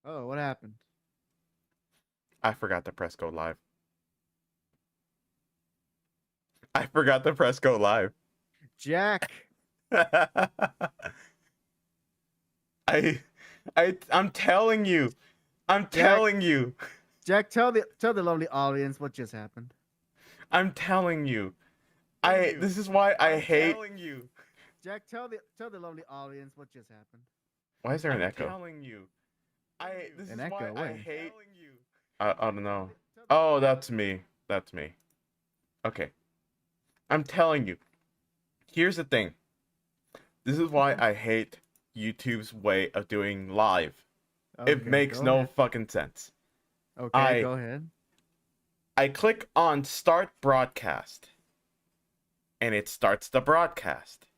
Oh, what happened? I forgot to press go live. I forgot to press go live. Jack. I I'm telling you. I'm Jack. telling you. Jack, tell the lovely audience what just happened. I'm telling you. This is why I hate. You. Jack, tell the lovely audience what just happened. Why is there an echo? Telling you. This An is why echo. I Where? hate. I don't know. Oh, that's me. That's me. Okay. I'm telling you. Here's the thing. This is why I hate YouTube's way of doing live. It Okay, makes go no ahead. fucking sense. Okay, I go ahead. I click on start broadcast and it starts the broadcast.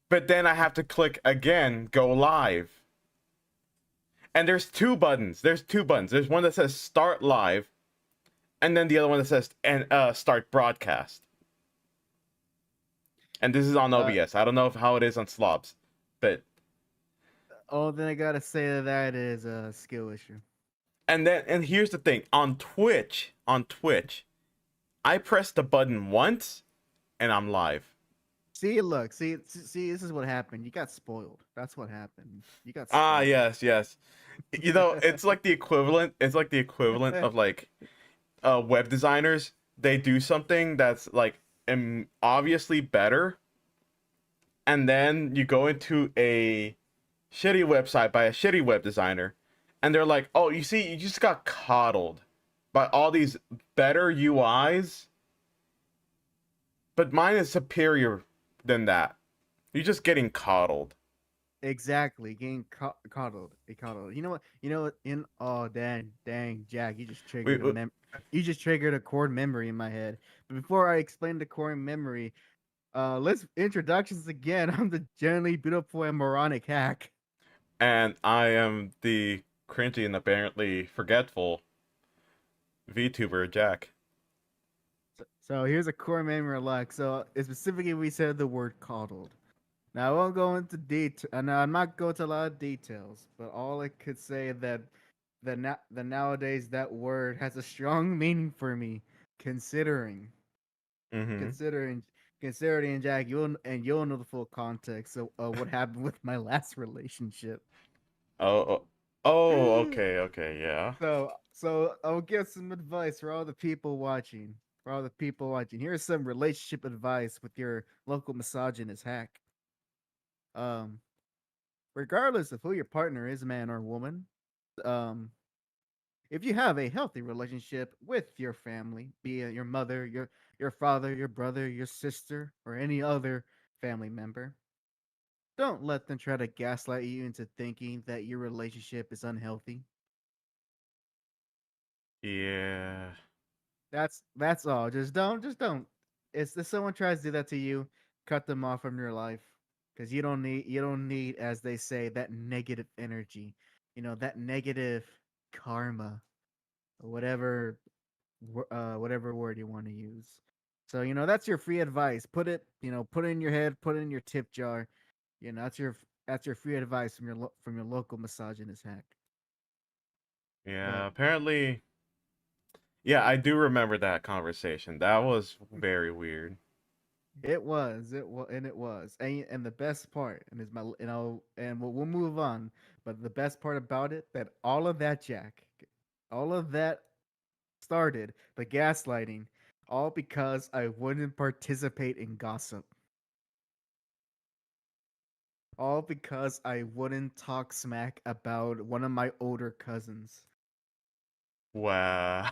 But then I have to click again go live. And there's two buttons. There's one that says start live and then the other one that says start broadcast. And this is on Uh, OBS. I don't know how it is on Slobs, but oh, then I gotta say that is a skill issue. and here's the thing on Twitch, I press the button once and I'm live. See, look, see. This is what happened. You got spoiled. That's what happened. You got Ah, spoiled. yes. You know, it's like the equivalent. It's like the equivalent of like web designers. They do something that's like obviously better, and then you go into a shitty website by a shitty web designer, and they're like, "Oh, you see, you just got coddled by all these better UIs, but mine is superior than that. You're just getting coddled." Exactly, getting coddled. Coddled. You know what? You know what? Dang, Jack, you just We, triggered a we You just triggered a core memory in my head. But before I explain the core memory, let's introductions again. I'm the generally beautiful and moronic hack. and I am the cringy and apparently forgetful VTuber Jack. So here's a core memory lock. So specifically, we said the word coddled. Now I won't go into detail. Now I'm not going to a lot of details, but all I could say that the nowadays that word has a strong meaning for me, considering Mm-hmm. considering considering Jack, you'll know the full context of what happened with my last relationship. Oh, oh, okay, yeah. So I'll give some advice for all the people watching. For all the people watching, here's some relationship advice with your local misogynist hack. Um, Regardless of who your partner is, man or woman, um, if you have a healthy relationship with your family, be it your mother, your father, your brother, your sister, or any other family member, don't let them try to gaslight you into thinking that your relationship is unhealthy. Yeah. That's all. Just don't. It's if someone tries to do that to you, cut them off from your life because you don't need, as they say, that negative energy. That negative karma, or whatever word you want to use. So that's your free advice. Put it in your head, put it in your tip jar. That's your free advice from your local misogynist hack. Yeah, But apparently. Yeah, I do remember that conversation. That was very weird. it was, and the best part, and is my, and we'll move on. But the best part about it, that all of that, Jack, all of that started the gaslighting, all because I wouldn't participate in gossip. All because I wouldn't talk smack about one of my older cousins. Wow.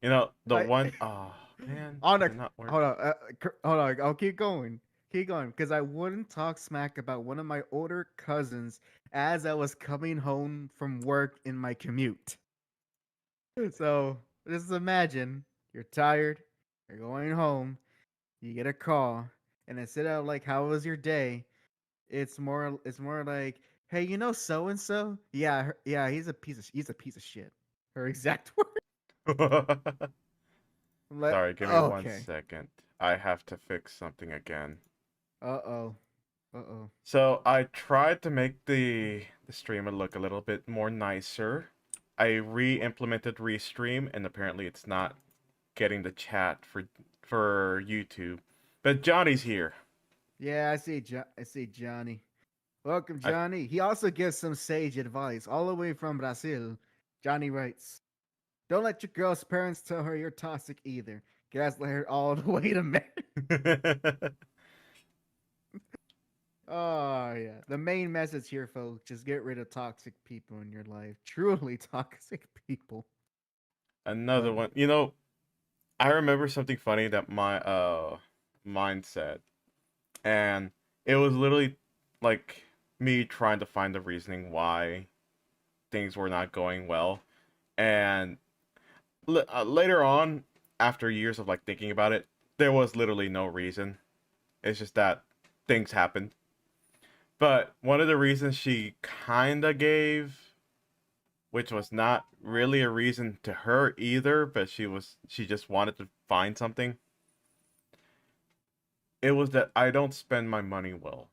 You know, the I one oh man, on a did not work. hold on. I'll keep going, because I wouldn't talk smack about one of my older cousins as I was coming home from work in my commute. So just imagine you're tired, you're going home, you get a call, and instead of like, "How was your day?" it's more like, "Hey, so and so? Yeah, yeah, he's a piece of shit." Her exact word. I'm like, Sorry, give me one okay. second. I have to fix something again. Uh oh. Uh-oh. So I tried to make the streamer look a little bit more nicer. I re-implemented Restream, and apparently it's not getting the chat for YouTube. But Johnny's here. Yeah, I see Johnny. Welcome, I Johnny. He also gives some sage advice all the way from Brazil. Johnny writes, "Don't let your girl's parents tell her you're toxic either. Gaslight her all the way to marriage." Oh yeah. The main message here, folks, just get rid of toxic people in your life. Truly toxic people. Another Uh, one. You know, I remember something funny that my mine said, and it was literally like me trying to find the reasoning why things were not going well, and later on, after years of like thinking about it, there was literally no reason. It's just that things happened. But one of the reasons she kinda gave, which was not really a reason to her either, but she just wanted to find something. It was that I don't spend my money well.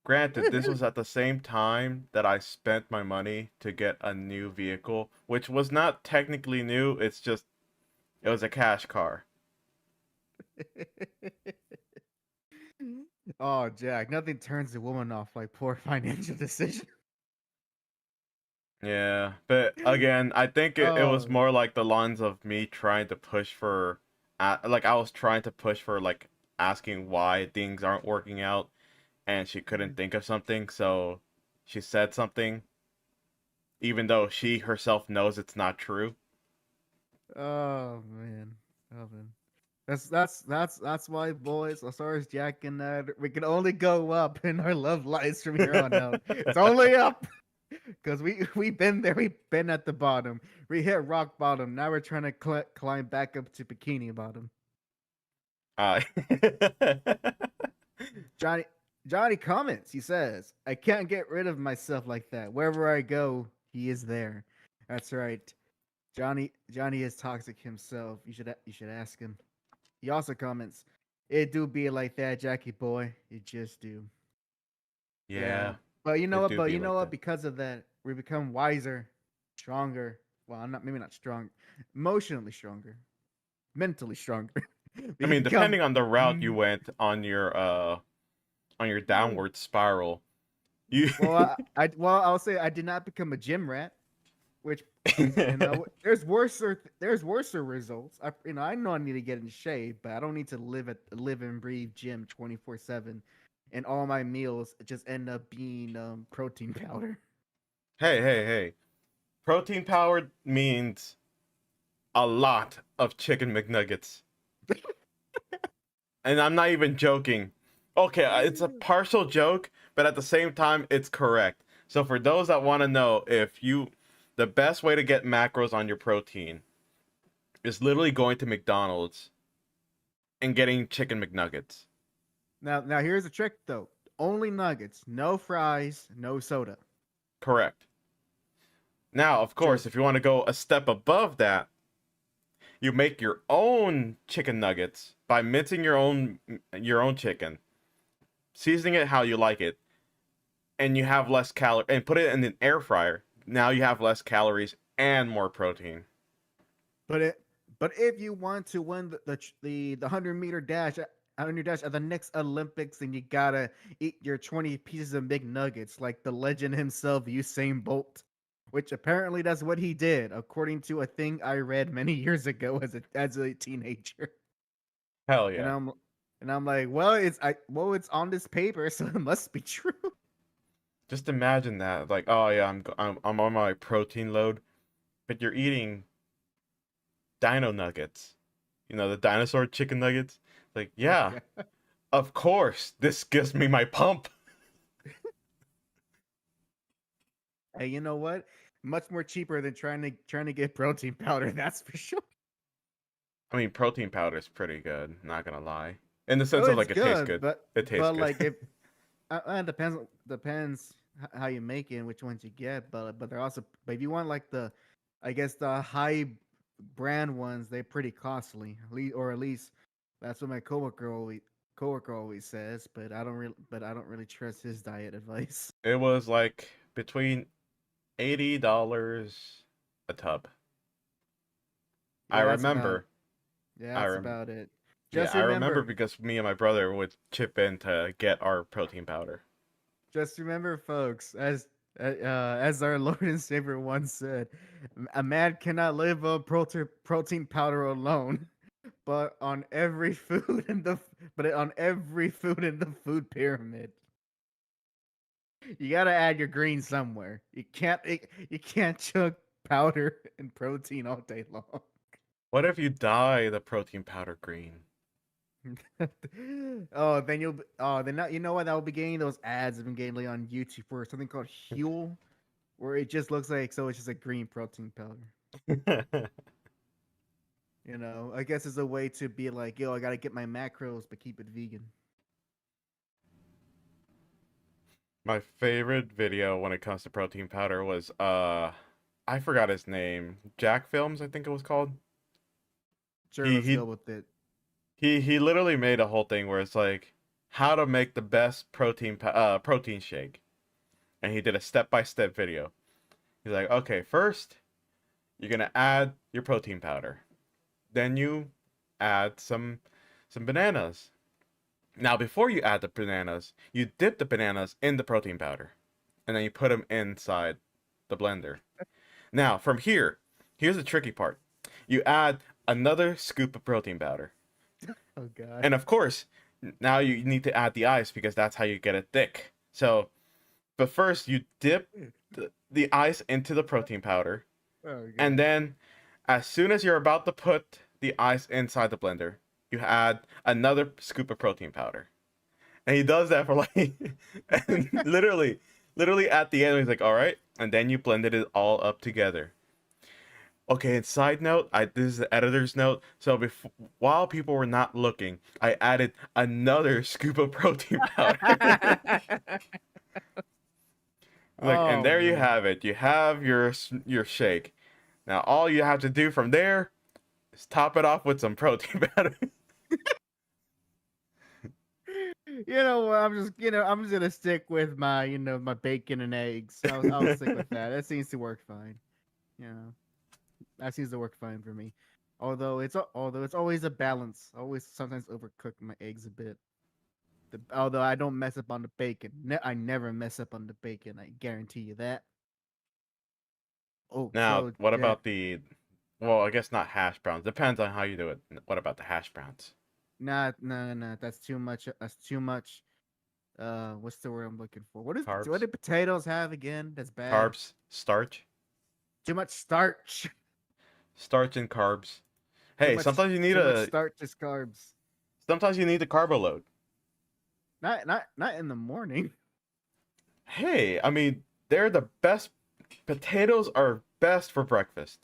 Granted, this was at the same time that I spent my money to get a new vehicle, which was not technically new, it was a cash car. Oh, Jack, nothing turns a woman off like poor financial decision. Yeah, but again, I think it was Oh, more like the lines of me trying to push for, like I was trying to push for like asking why things aren't working out, and she couldn't think of something, so she said something, even though she herself knows it's not true. oh man, oh man. That's why, boys. As far as Jack and we can only go up in our love lives from here on out. It's only up. Because we've been there, we've been at the bottom. We hit rock bottom. Now we're trying to climb back up to bikini bottom. Uh, Johnny Johnny comments. He says, "I can't get rid of myself like that. Wherever I go, he is there." That's right. Johnny is toxic himself. You should ask him. He also comments, "It do be like that, Jackie boy. It just do." Yeah. yeah, But you know it what? do be like that. Because of that, we become wiser, stronger. Well, I'm not maybe not strong, emotionally stronger, mentally stronger. I We mean, become depending on the route you mm, went on your downward spiral, you I'll say I did not become a gym rat, which there's worser results. I know I need to get in shape, but I don't need to live and breathe gym 24/7, and all my meals just end up being protein powder. hey. Protein powered means a lot of chicken McNuggets. And I'm not even joking. Okay, it's a partial joke, but at the same time, it's correct. So for those that want to know, the best way to get macros on your protein is literally going to McDonald's and getting chicken McNuggets. Now here's a trick though. Only nuggets, no fries, no soda. Correct. Now, of course, Just if you want to go a step above that, you make your own chicken nuggets by mincing your own chicken, seasoning it how you like it, and you have less calorie and put it in an air fryer. Now you have less calories and more protein. but it but if you want to win the 100-meter dash 100 dash at the next Olympics, then you gotta eat your 20 pieces of McNuggets like the legend himself, Usain Bolt. Which apparently that's what he did, according to a thing I read many years ago as a teenager. Hell And yeah. I'm like, it's on this paper, so it must be true. Just imagine that. Like, oh yeah, I'm on my protein load, but you're eating dino nuggets. You know, the dinosaur chicken nuggets? Like, yeah, Yeah. of course. This gives me my pump. Hey, you know what? Much more cheaper than trying to get protein powder. That's for sure. I mean, protein powder is pretty good, not gonna lie. In the Oh, sense of it's like it tastes good, good. It tastes but good. like if it depends how you make it and which ones you get. But they're also but if you want like I guess the high brand ones, they're pretty costly. Or at least That's what my coworker always says, but I don't really trust his diet advice. It was like between $80 a tub. I Yeah, that's about remember. yeah, I that's rem about it. Yeah, Just I remember remember, because me and my brother would chip in to get our protein powder. just remember, folks, as our Lord and Savior once said, a man cannot live on protein powder alone, but on every food in the on every food in the food pyramid. You gotta add your green somewhere. You can't chug powder and protein all day long. What if you dye the protein powder green? Oh, then you know what? I'll be getting those ads I've been getting lately on YouTube for something called Huel, where it just looks like it's just a green protein powder. You know, I guess it's a way to be like, yo, I gotta get my macros but keep it vegan. My favorite video when it comes to protein powder was I forgot his name. JAC Films, I think it was called. Sure, He let's he go with it. he literally made a whole thing where it's like how to make the best protein shake. And he did a step-by-step video. He's like, "Okay, first, you're going to add your protein powder. Then you add some bananas. Now, before you add the bananas, you dip the bananas in the protein powder, and then you put them inside the blender. Now, from here, here's the tricky part. You add another scoop of protein powder. Oh god. And of course, now you need to add the ice because that's how you get it thick. So, but first you dip the ice into the protein powder, Oh and god. then as soon as you're about to put the ice inside the blender, you add another scoop of protein powder. And he does that for like, and literally at the end, he's like, all right. And then you blended it all up together. Okay, and side note, this is the editor's note. So while people were not looking, I added another scoop of protein powder. Like, and Oh there you man. have it. You have your shake. Now all you have to do from there is top it off with some protein powder. You know what? I'm just gonna stick with my my bacon and eggs. I'll stick with that. That seems to work fine. You know, that seems to work fine for me. Although it's always a balance. I always sometimes overcook my eggs a bit. Although I don't mess up on the bacon. I never mess up on the bacon. I guarantee you that. Oh, Now, so what yeah, about well, I guess not hash browns. Depends on how you do it. What about the hash browns? nah. That's too much. That's too much. What's the word I'm looking for? What Carbs, do potatoes have again? That's bad. carbs, starch, Too much starch. starch and carbs. Too Hey, much. Too much starch is carbs. sometimes you need the carbo load. Not in the morning. Hey, I mean, they're the best. Potatoes are best for breakfast.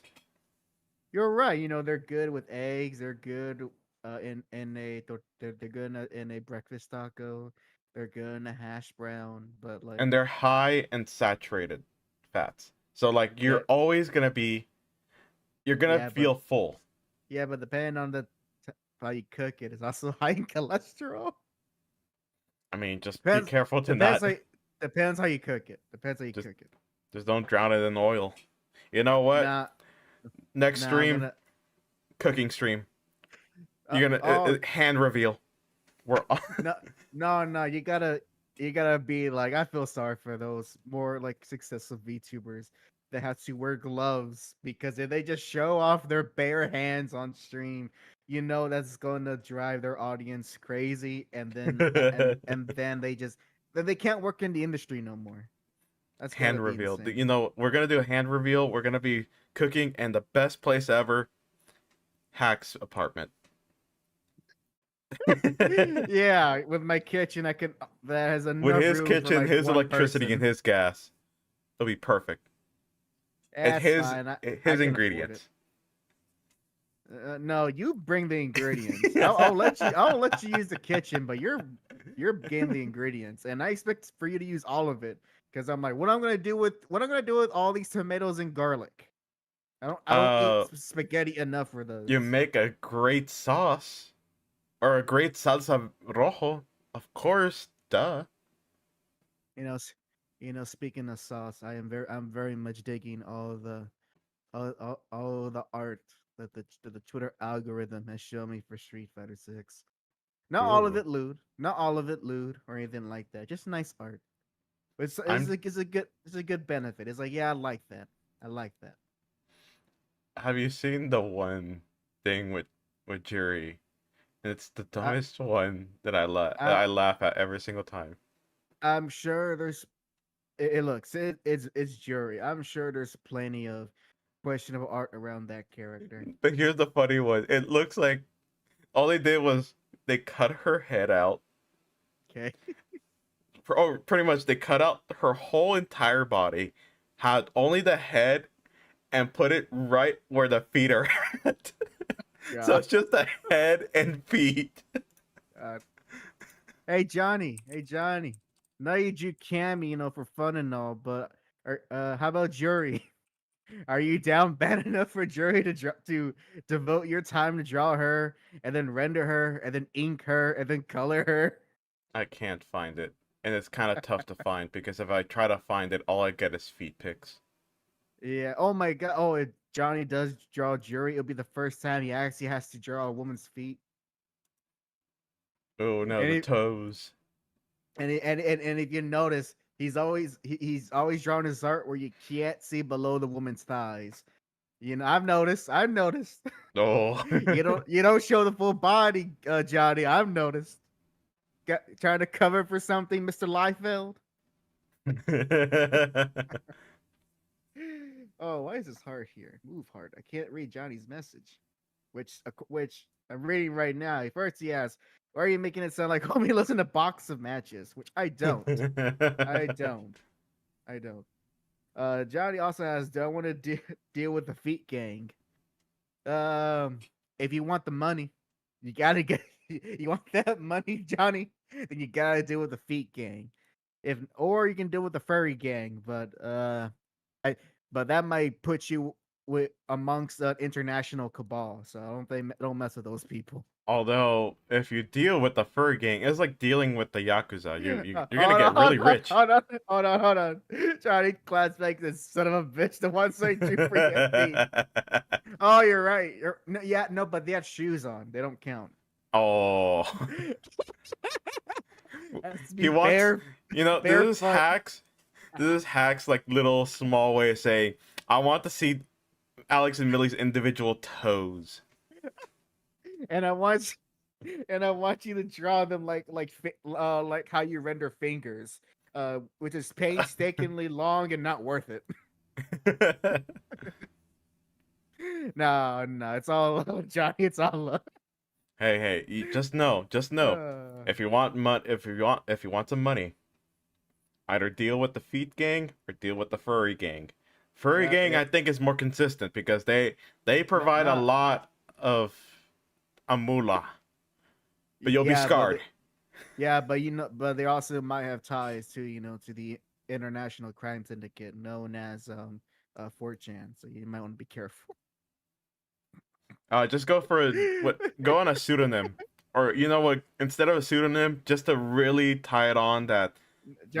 You're right. You know they're good with eggs. They're good they're good in a breakfast taco. They're good in a hash brown. But like And they're high in saturated fats. So like yeah you're gonna yeah but feel full. yeah but depending on how you cook it, it's also high in cholesterol. I mean, just be Depends careful to depends not how depends how you cook it. Depends how you just cook it. just don't drown it in oil. You know what? Nah Next nah I'm stream, gonna cooking stream. You're gonna oh hand reveal. We're on. no no you gotta be like I feel sorry for those more like successful VTubers that have to wear gloves because if they just show off their bare hands on stream, you know that's going to drive their audience crazy, and then then they can't work in the industry no more. That's gotta Hand be reveal. insane. You know, we're gonna do a hand reveal. We're gonna be cooking in the best place ever, Hack's apartment. Yeah, with my kitchen, I can that has With enough his room for kitchen, like his one electricity, and person. his gas, it'll be perfect. And That's fine. I his can afford it. ingredients. No, you bring the ingredients. I'll let you use the kitchen, but you're getting the ingredients, and I expect for you to use all of it because I'm like, what I'm gonna do with all these tomatoes and garlic? I don't eat Uh, spaghetti enough for you those. make a great sauce, or a great salsa rojo, of course, duh. You know, speaking of sauce, I'm very much digging all the art that the Twitter algorithm has shown me for Street Fighter 6. Not all of Ooh, it lewd, not all of it lewd or anything like that. Just nice art. I'm. It's a good benefit. It's like, yeah, I like that. I like that. Have you seen the one thing with Jerry? It's the I, dumbest one that I I laugh at every single time. I'm sure there's it looks it's jury. I'm sure there's plenty of questionable art around that character. But here's the funny one. It looks like all they did was they cut her head out. Okay. Oh, pretty much they cut out her whole entire body, had only the head, and put it right where the feet are at. So Yeah. it's just the head and feet. Uh, hey Johnny. Hey Johnny. Know you drew Cammy, for fun and all, but how about jury? Are you down bad enough for jury to devote your time to draw her and then render her and then ink her and then color her? I can't find it. And it's kind of tough to find because if I try to find it, all I get is feet pics. Yeah. Oh my god. Oh, if Johnny does draw jury, it'll be the first time he actually has to draw a woman's feet. Oh no, And the it, toes. and if you notice, he's always drawing his art where you can't see below the woman's thighs. I've noticed. I've noticed. Oh. You don't show the full body, Johnny. I've noticed. Trying to cover for something, Mr. Liefeld. Oh, why is this hard here? Move hard. I can't read Johnny's message, which I'm reading right now. First, he asks, "Why are you making it sound like homie lives in a box of matches?" Which I don't. I don't. I don't. Johnny also asks, "Do I want to deal with the feet gang?" If you want the money, you gotta get. You want that money, Johnny? Then you gotta deal with the feet gang. Or you can deal with the furry gang, I but that might put you with amongst an international cabal. So I don't mess with those people. Although, if you deal with the fur gang, it's like dealing with the yakuza. You're gonna Hold get on, really hold on, rich. hold on, hold on, hold on. Johnny Class makes this son of a bitch. The one saying you forget feet. Oh, you're right. No, yeah, no, but they have shoes on. They don't count. Oh, Has to he be wants. You know, this is barefoot. hacks. This is hacks like little small way of saying I want to see Alex and Millie's individual toes. And I want you to draw them like how you render fingers, which is painstakingly long and not worth it. No, no, it's all Johnny. It's all love. Hey, you just know, Uh, if you want some money, either deal with the feet gang or deal with the furry gang. Furry yeah, gang, yeah. I think, is more consistent because they No, provide a no, lot of amula, but you'll be yeah, but scarred. but but they also might have ties to to the international crime syndicate known as 4chan. So you might want to be careful. Just go for go on a pseudonym, or you know what? Instead of a pseudonym, just to really tie it on that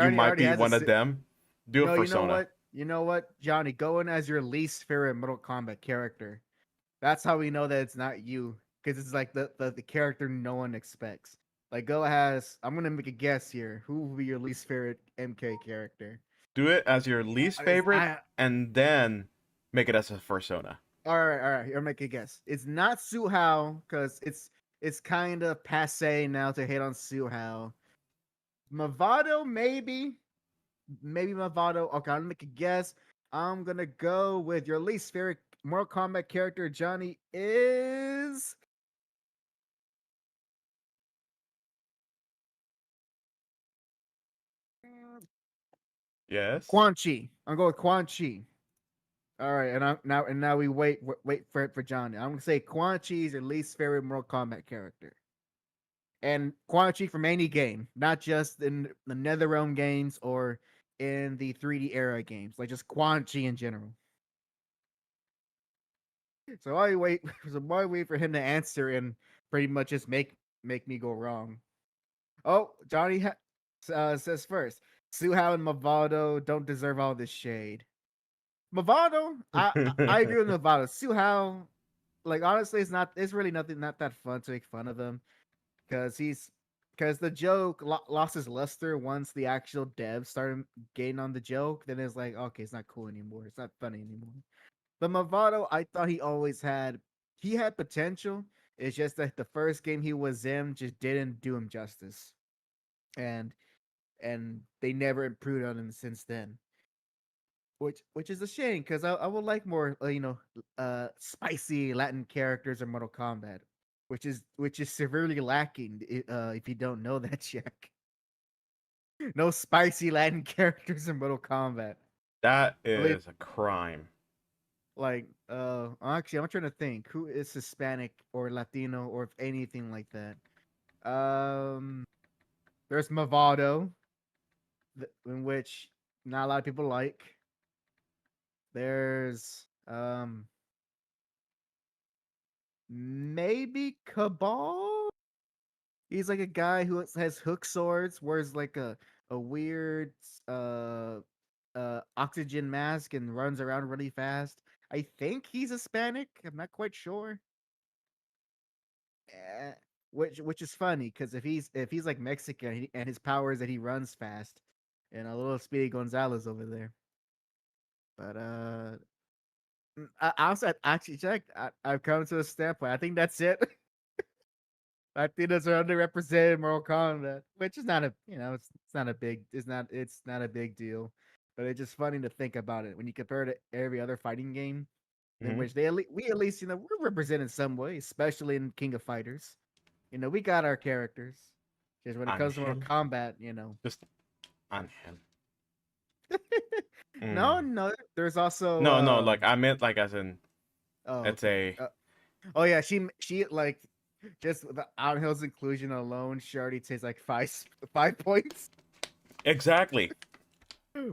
you Johnny might already be has one of them. Do a no. You know persona. what? You know what, Johnny? Go in as your least favorite Mortal Kombat character. That's how we know that it's not you, because it's like the character no one expects. Like go as I'm gonna make a guess here. Who will be your least favorite MK character? Do it as your least favorite, I and then make it as a persona. all right. I'll make a guess. It's not Suhao because it's kind of passe now to hate on Suhao. Mavado maybe Mavado. Okay, I'm gonna make a guess. I'm gonna go with your least favorite Mortal Kombat character, Johnny, is Yes. Quan Chi. I'm going with Quan Chi. All right, and now we wait for Johnny. I'm gonna say Quan Chi is your least favorite Mortal Kombat character, and Quan Chi from any game, not just in the NetherRealm games or in the 3D era games, like just Quan Chi in general. So while we wait, so while we wait for him to answer and pretty much just make me go wrong. Oh, Johnny says first, Suhao and Mavado don't deserve all this shade. Mavado, I agree with Mavado. Suhao, like honestly, it's really not that fun to make fun of him because the joke lost his luster once the actual devs started getting on the joke. Then it's like, okay, it's not cool anymore. It's not funny anymore. But Mavado, I thought he had potential. It's just that the first game he was in just didn't do him justice, and they never improved on him since then. Which is a shame because I would like more spicy Latin characters in Mortal Kombat, which is severely lacking if you don't know that, Jack. No spicy Latin characters in Mortal Kombat. That I mean, is a crime. like actually I'm trying to think who is Hispanic or Latino or if anything like that. There's Mavado, in which not a lot of people like. There's maybe Cabal. He's like a guy who has hook swords, wears like a weird uh oxygen mask and runs around really fast. I think he's Hispanic. I'm not quite sure. Eh, which is funny because if he's like Mexican and his power is that he runs fast, and a little Speedy Gonzalez over there. But I also actually checked. I've come to a standpoint. I think that's it. Latinos are underrepresented in Mortal Kombat, which is not a it's not a big deal, but it's just funny to think about it when you compare it to every other fighting game in Mhm. which we at least we're represented in some way, especially in King of Fighters. We got our characters. Just when it comes to Mortal Angel. Kombat. Just Angel. No, Mm. no. There's also No, no, like I meant like as in oh it's okay. a Oh yeah, she like just the Outhill's inclusion alone, she already takes like 5 points. exactly.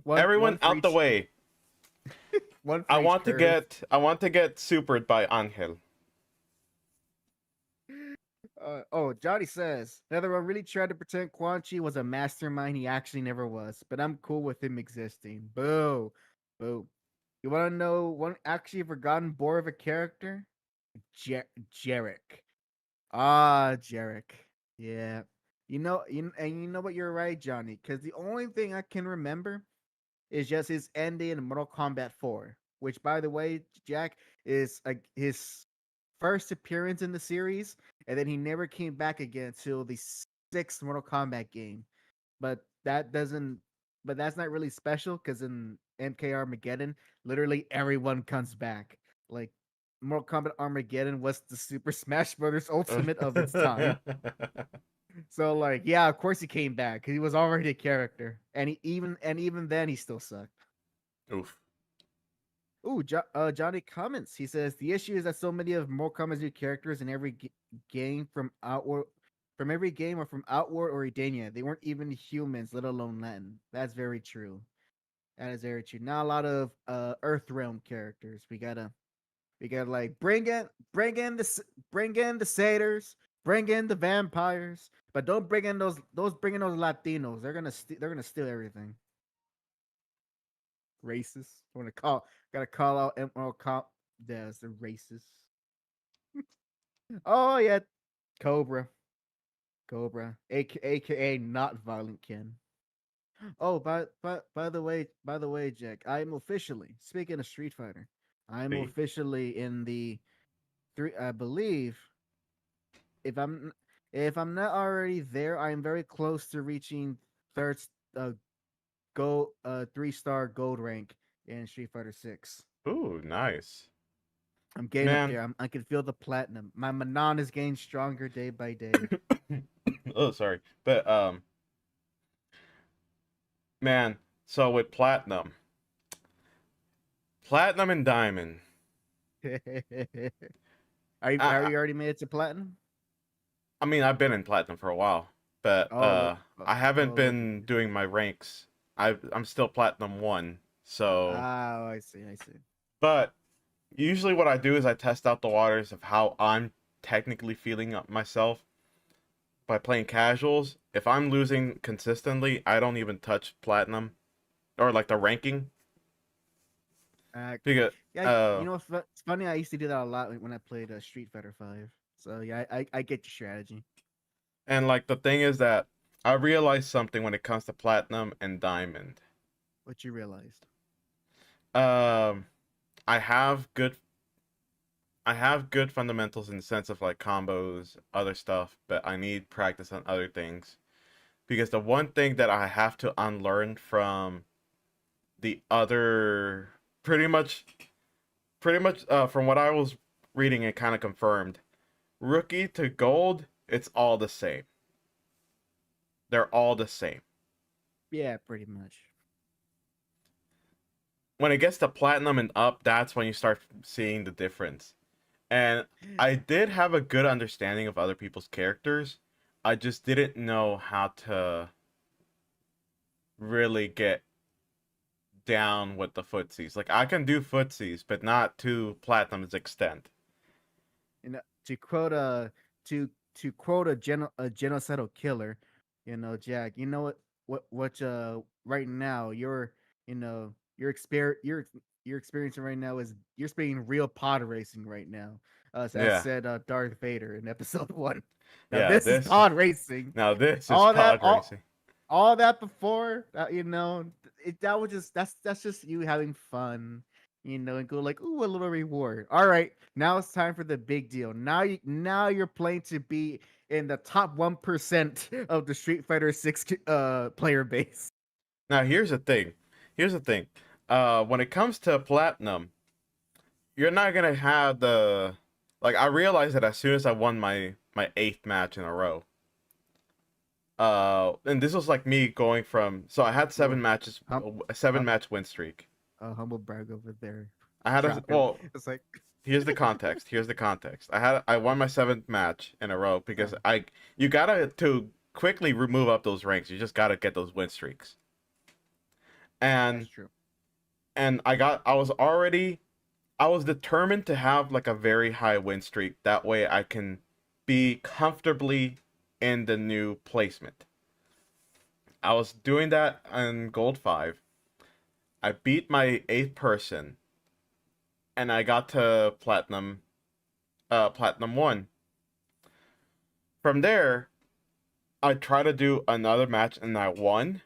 One Everyone for out the each way. one for each curve. I want to get supered by Angel. Johnny says another one really tried to pretend Quan Chi was a mastermind he actually never was, but I'm cool with him existing. Boo, boo. You want to know one actually forgotten bore of a character? Jarek. Ah, Jarek. Yeah. And you know what? You're right, Johnny. Because the only thing I can remember is just his ending in Mortal Kombat 4, which, by the way, Jack is like his first appearance in the series, and then he never came back again until the sixth Mortal Kombat game. But that doesn't. But that's not really special because in MK Armageddon, literally everyone comes back. Like Mortal Kombat Armageddon was the Super Smash Brothers Ultimate of its time. So like, yeah, of course he came back because he was already a character, and even then he still sucked. Oof. Ooh, Johnny comments. He says the issue is that so many of Mortal Kombat's new characters in every game from every game or from Outward or Edenia, they weren't even humans, let alone Latin. That's very true. That is very true. Not a lot of Earthrealm characters. We gotta like bring in the satyrs, bring in the vampires, but don't bring in those Latinos. They're gonna steal everything. Racist. Gotta call out Emerald Cop. There's the racist. Oh yeah, Cobra, aka not violent Ken. Oh, by the way, Jack, I'm officially speaking of Street Fighter. I'm See? officially in the three. I believe if I'm if I'm not already there, I'm very close to reaching third go 3-star gold rank in Street Fighter 6. Ooh, nice. I'm getting up Man. there. I can feel the platinum. My Manon is getting stronger day by day. Oh, sorry. But man, so with platinum and diamond. Are I you already made it to platinum? I mean, I've been in platinum for a while, but I haven't Look at been you. doing my ranks. I'm still platinum 1. So, Oh, I see. I see. but usually what I do is I test out the waters of how I'm technically feeling myself. by playing casuals, if I'm losing consistently, I don't even touch platinum or like the ranking because Yeah, you know, it's funny. I used to do that a lot when I played Street Fighter 5. So yeah, I get your strategy. and like the thing is that I realized something when it comes to platinum and diamond. What you realized? Um, I have good I have good fundamentals in the sense of like combos, other stuff, but I need practice on other things. Because the one thing that I have to unlearn from the other pretty much from what I was reading it kind of confirmed. Rookie to gold, it's all the same. They're all the same. Yeah, pretty much. When it gets to platinum and up, that's when you start seeing the difference. And I did have a good understanding of other people's characters. I just didn't know how to really get down with the footsies. Like I can do footsies, but not to platinum's extent. You know, to quote a to quote a genocidal killer, you know, Jack. You know what right now you know you're experiencing right now is you're spending real pod racing right now. As Yeah. said Darth Vader in episode 1. Now Yeah, this is pod racing. this is All that pod racing. all that before, you know, that was just that's just you having fun, you know, and go like, ooh, a little reward. All right, now it's time for the big deal. Now you're playing to be in the top 1% of the Street Fighter 6 player base. Now here's the thing. Here's the thing. When it comes to platinum, you're not gonna have the like. I realized that as soon as I won my eighth match in a row. And this was like me going from so I had seven Ooh, matches, hum, a seven hum, match win streak. humble brag over there. I had a Dropping. well. It's like Here's the context. Here's the context. I won my seventh match in a row because uh, you gotta to quickly remove up those ranks. You just gotta get those win streaks. that's And true. I was determined to have like a very high win streak. That way I can be comfortably in the new placement. I was doing that in Gold 5. I beat my eighth person and I got to Platinum 1. From there, I try to do another match and I won.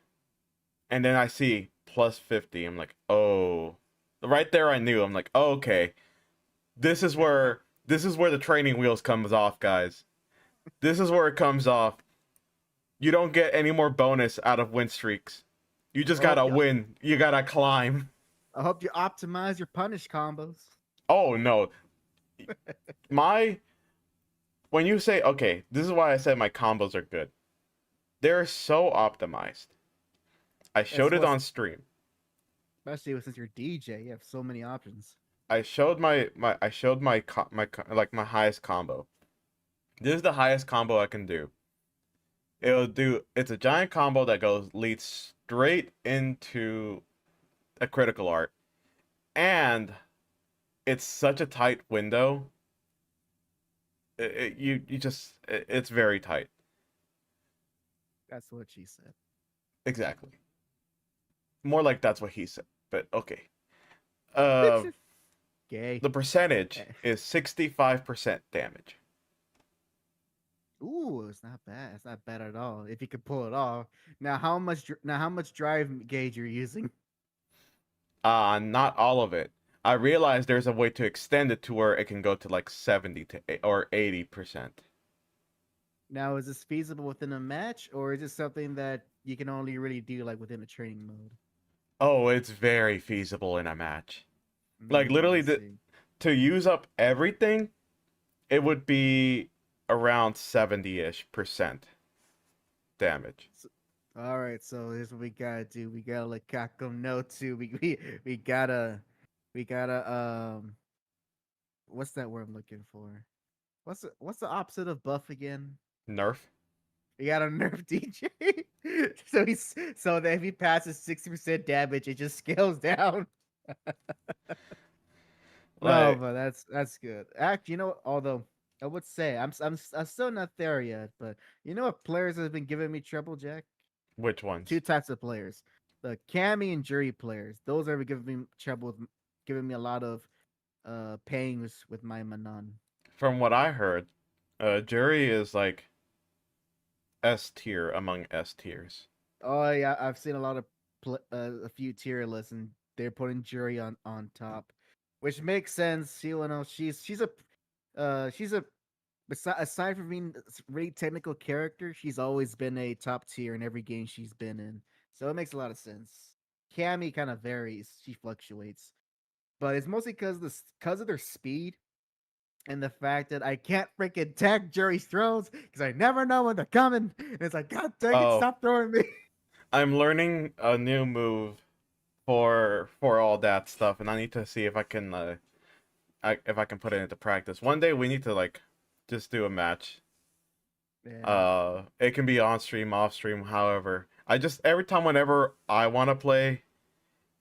And then I see plus 50. I'm like, oh. Right there I knew. I'm like, oh, okay. This is where the training wheels comes off, guys. This is where it comes off. You don't get any more bonus out of win streaks. You just I hope gotta you, win. You gotta climb. I hope you optimize your punish combos. Oh no. My when you say okay, this is why I said my combos are good. They're so optimized. I That's showed it what's on stream. especially since you're DJ, you have so many options. I showed my highest combo. This is the highest combo I can do. It's a giant combo that leads straight into a critical art. And it's such a tight window. It's very tight. That's what she said. Exactly. More like that's what he said, but okay. Uh, Gay. the percentage is 65% damage. Ooh, it's not bad. It's not bad at all. If you could pull it off. Now how much drive gauge you're using? Not all of it. I realized there's a way to extend it to where it can go to like 80%. Now, is this feasible within a match, or is this something that you can only really do like within a training mode? Oh, it's very feasible in a match. Like literally I see. to use up everything, it would be around 70-ish% damage. All right, so here's what we gotta do. We gotta let Kakum know too. We gotta what's that word I'm looking for? What's the opposite of buff again? Nerf. We got a nerf DJ. So that if he passes 60% damage, it just scales down. No, Like but that's good. Act, you know, although I would say I'm still not there yet, but you know what players have been giving me trouble, Jack? Which Two ones? types of players: the Cammy and Jury players. Those are giving me trouble, giving me a lot of pain with my Manon. From what I heard, Jury is like S tier among S tiers. Oh yeah, I've seen a lot of a few tier lists, and they're putting Jury on top, which makes sense. You know, she's a aside from being a really technical character, she's always been a top tier in every game she's been in. So it makes a lot of sense. Cammy kind of varies; she fluctuates, but it's mostly because of their speed and the fact that I can't freaking tag Jury's throws because I never know when they're coming. And it's like, God dang it, Oh, stop throwing me. I'm learning a new move for all that stuff, and I need to see if I can if I can put it into practice. One day we need to like just do a match. Yeah. It can be on stream, off stream, however. I just every time whenever I want to play,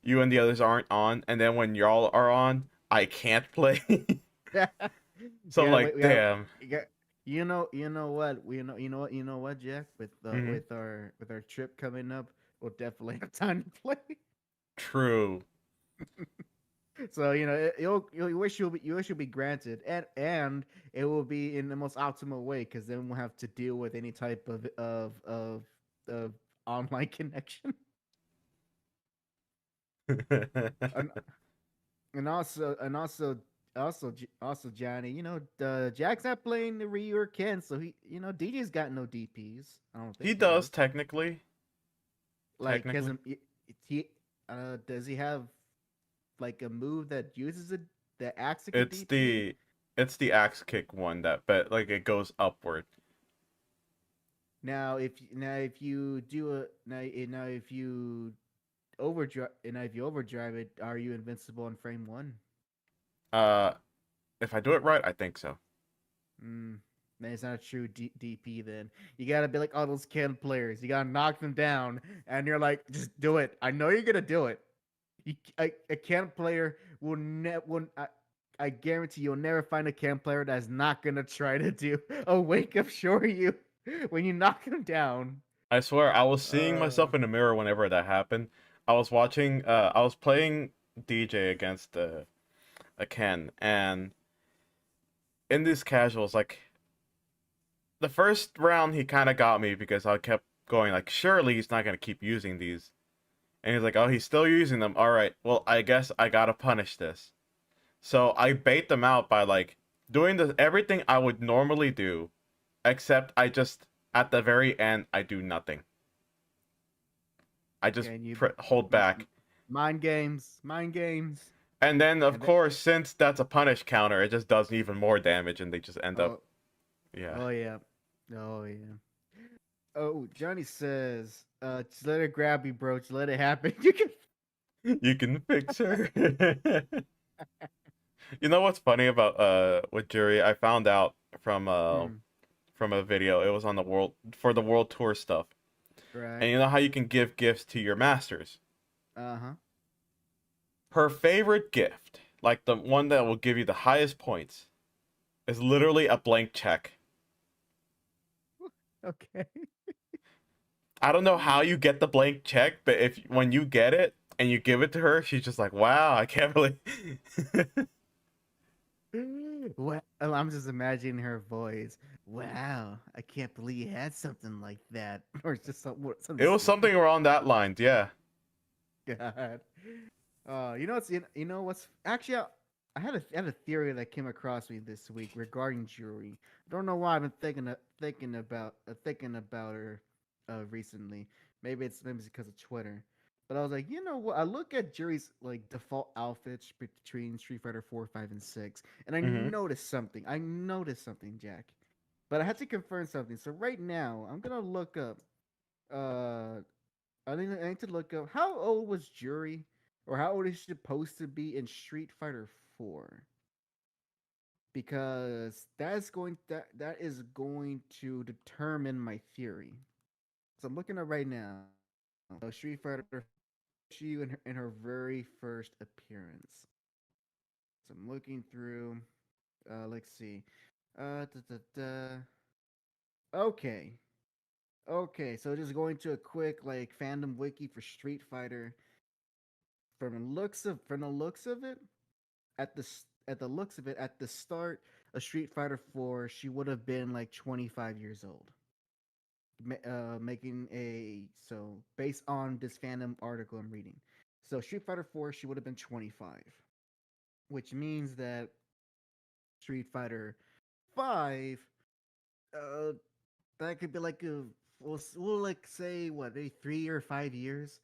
you and the others aren't on, and then when y'all are on, I can't play. So I'm Yeah, like, we got damn. you got you know what you know what, Jack, Hmm. with our trip coming up, we'll definitely have time to play. True. So you know you'll you wish you'll be granted, and it will be in the most optimal way because then we'll have to deal with any type of online connection. and, and also Johnny, you know, Jack's not playing the Ryu or Ken, so DJ's got no DPS. I don't He think he does does. technically. Like, Technically, he does he have like a move that uses the axe that can it's DP? the axe kick one that, but like it goes upward. Now if you do a now if you overdrive it, are you invincible in frame one? Uh, if I do it right, I think so. Mm, then it's not a true DP. Then you gotta be like all those Ken players. You gotta knock them down, and you're like, just do it. I know you're gonna do it. A Ken player will never. I guarantee you'll never find a Ken player that's not gonna try to do a wake up Shoryu when you knock him down. I swear, I was seeing Uh, myself in the mirror whenever that happened. I was playing DJ against a Ken, and in these casuals, like the first round, he kind of got me because I kept going like, surely he's not gonna keep using these, and he's like, oh, he's still using them. All right, well, I guess I gotta punish this. So I bait them out by like doing everything I would normally do, except I just at the very end I do nothing. I just and you hold back. mind games, And then, of and then course, since that's a punish counter, it just does even more damage, and they just end up, oh yeah. oh yeah, oh yeah. Oh, Johnny says, just let it grab you, bro. Just let it happen. You can. You can fix her. You know what's funny about with Jury? I found out Hmm, from a video. It was on the world tour stuff. right. And you know how you can give gifts to your masters? Uh huh. Her favorite gift, like the one that will give you the highest points, is literally a blank check. Okay. I don't know how you get the blank check, but if when you get it and you give it to her, she's just like, "Wow, I can't believe." What? Oh, I'm just imagining her voice. Wow, I can't believe you had something like that, or it's just something It was stupid. something around that lines, yeah. God. You know what's actually I had a theory that came across me this week regarding jewelry. I don't know why I've been thinking about her recently. Maybe it's because of Twitter. But I was like, you know what? I look at Jury's like default outfits between Street Fighter 4, 5, and 6, and Hmm. I noticed something, Jack. But I had to confirm something. So right now, I'm gonna look up uh I need to look up how old was Jury, or how old is she supposed to be in Street Fighter 4, because that is going to determine my theory. So I'm looking at right now. Street Fighter, she in her very first appearance. So I'm looking through. Let's see. Da, da, da. Okay. Okay, so just going to a quick like fandom wiki for Street Fighter. From the looks of it, at the looks of it, at the start of Street Fighter 4, she would have been like 25 years old. Making a so based on this fandom article I'm reading. So Street Fighter 4, she would have been 25, which means that Street Fighter 5, uh, that could be like we'll like say what, maybe 3 or 5 years.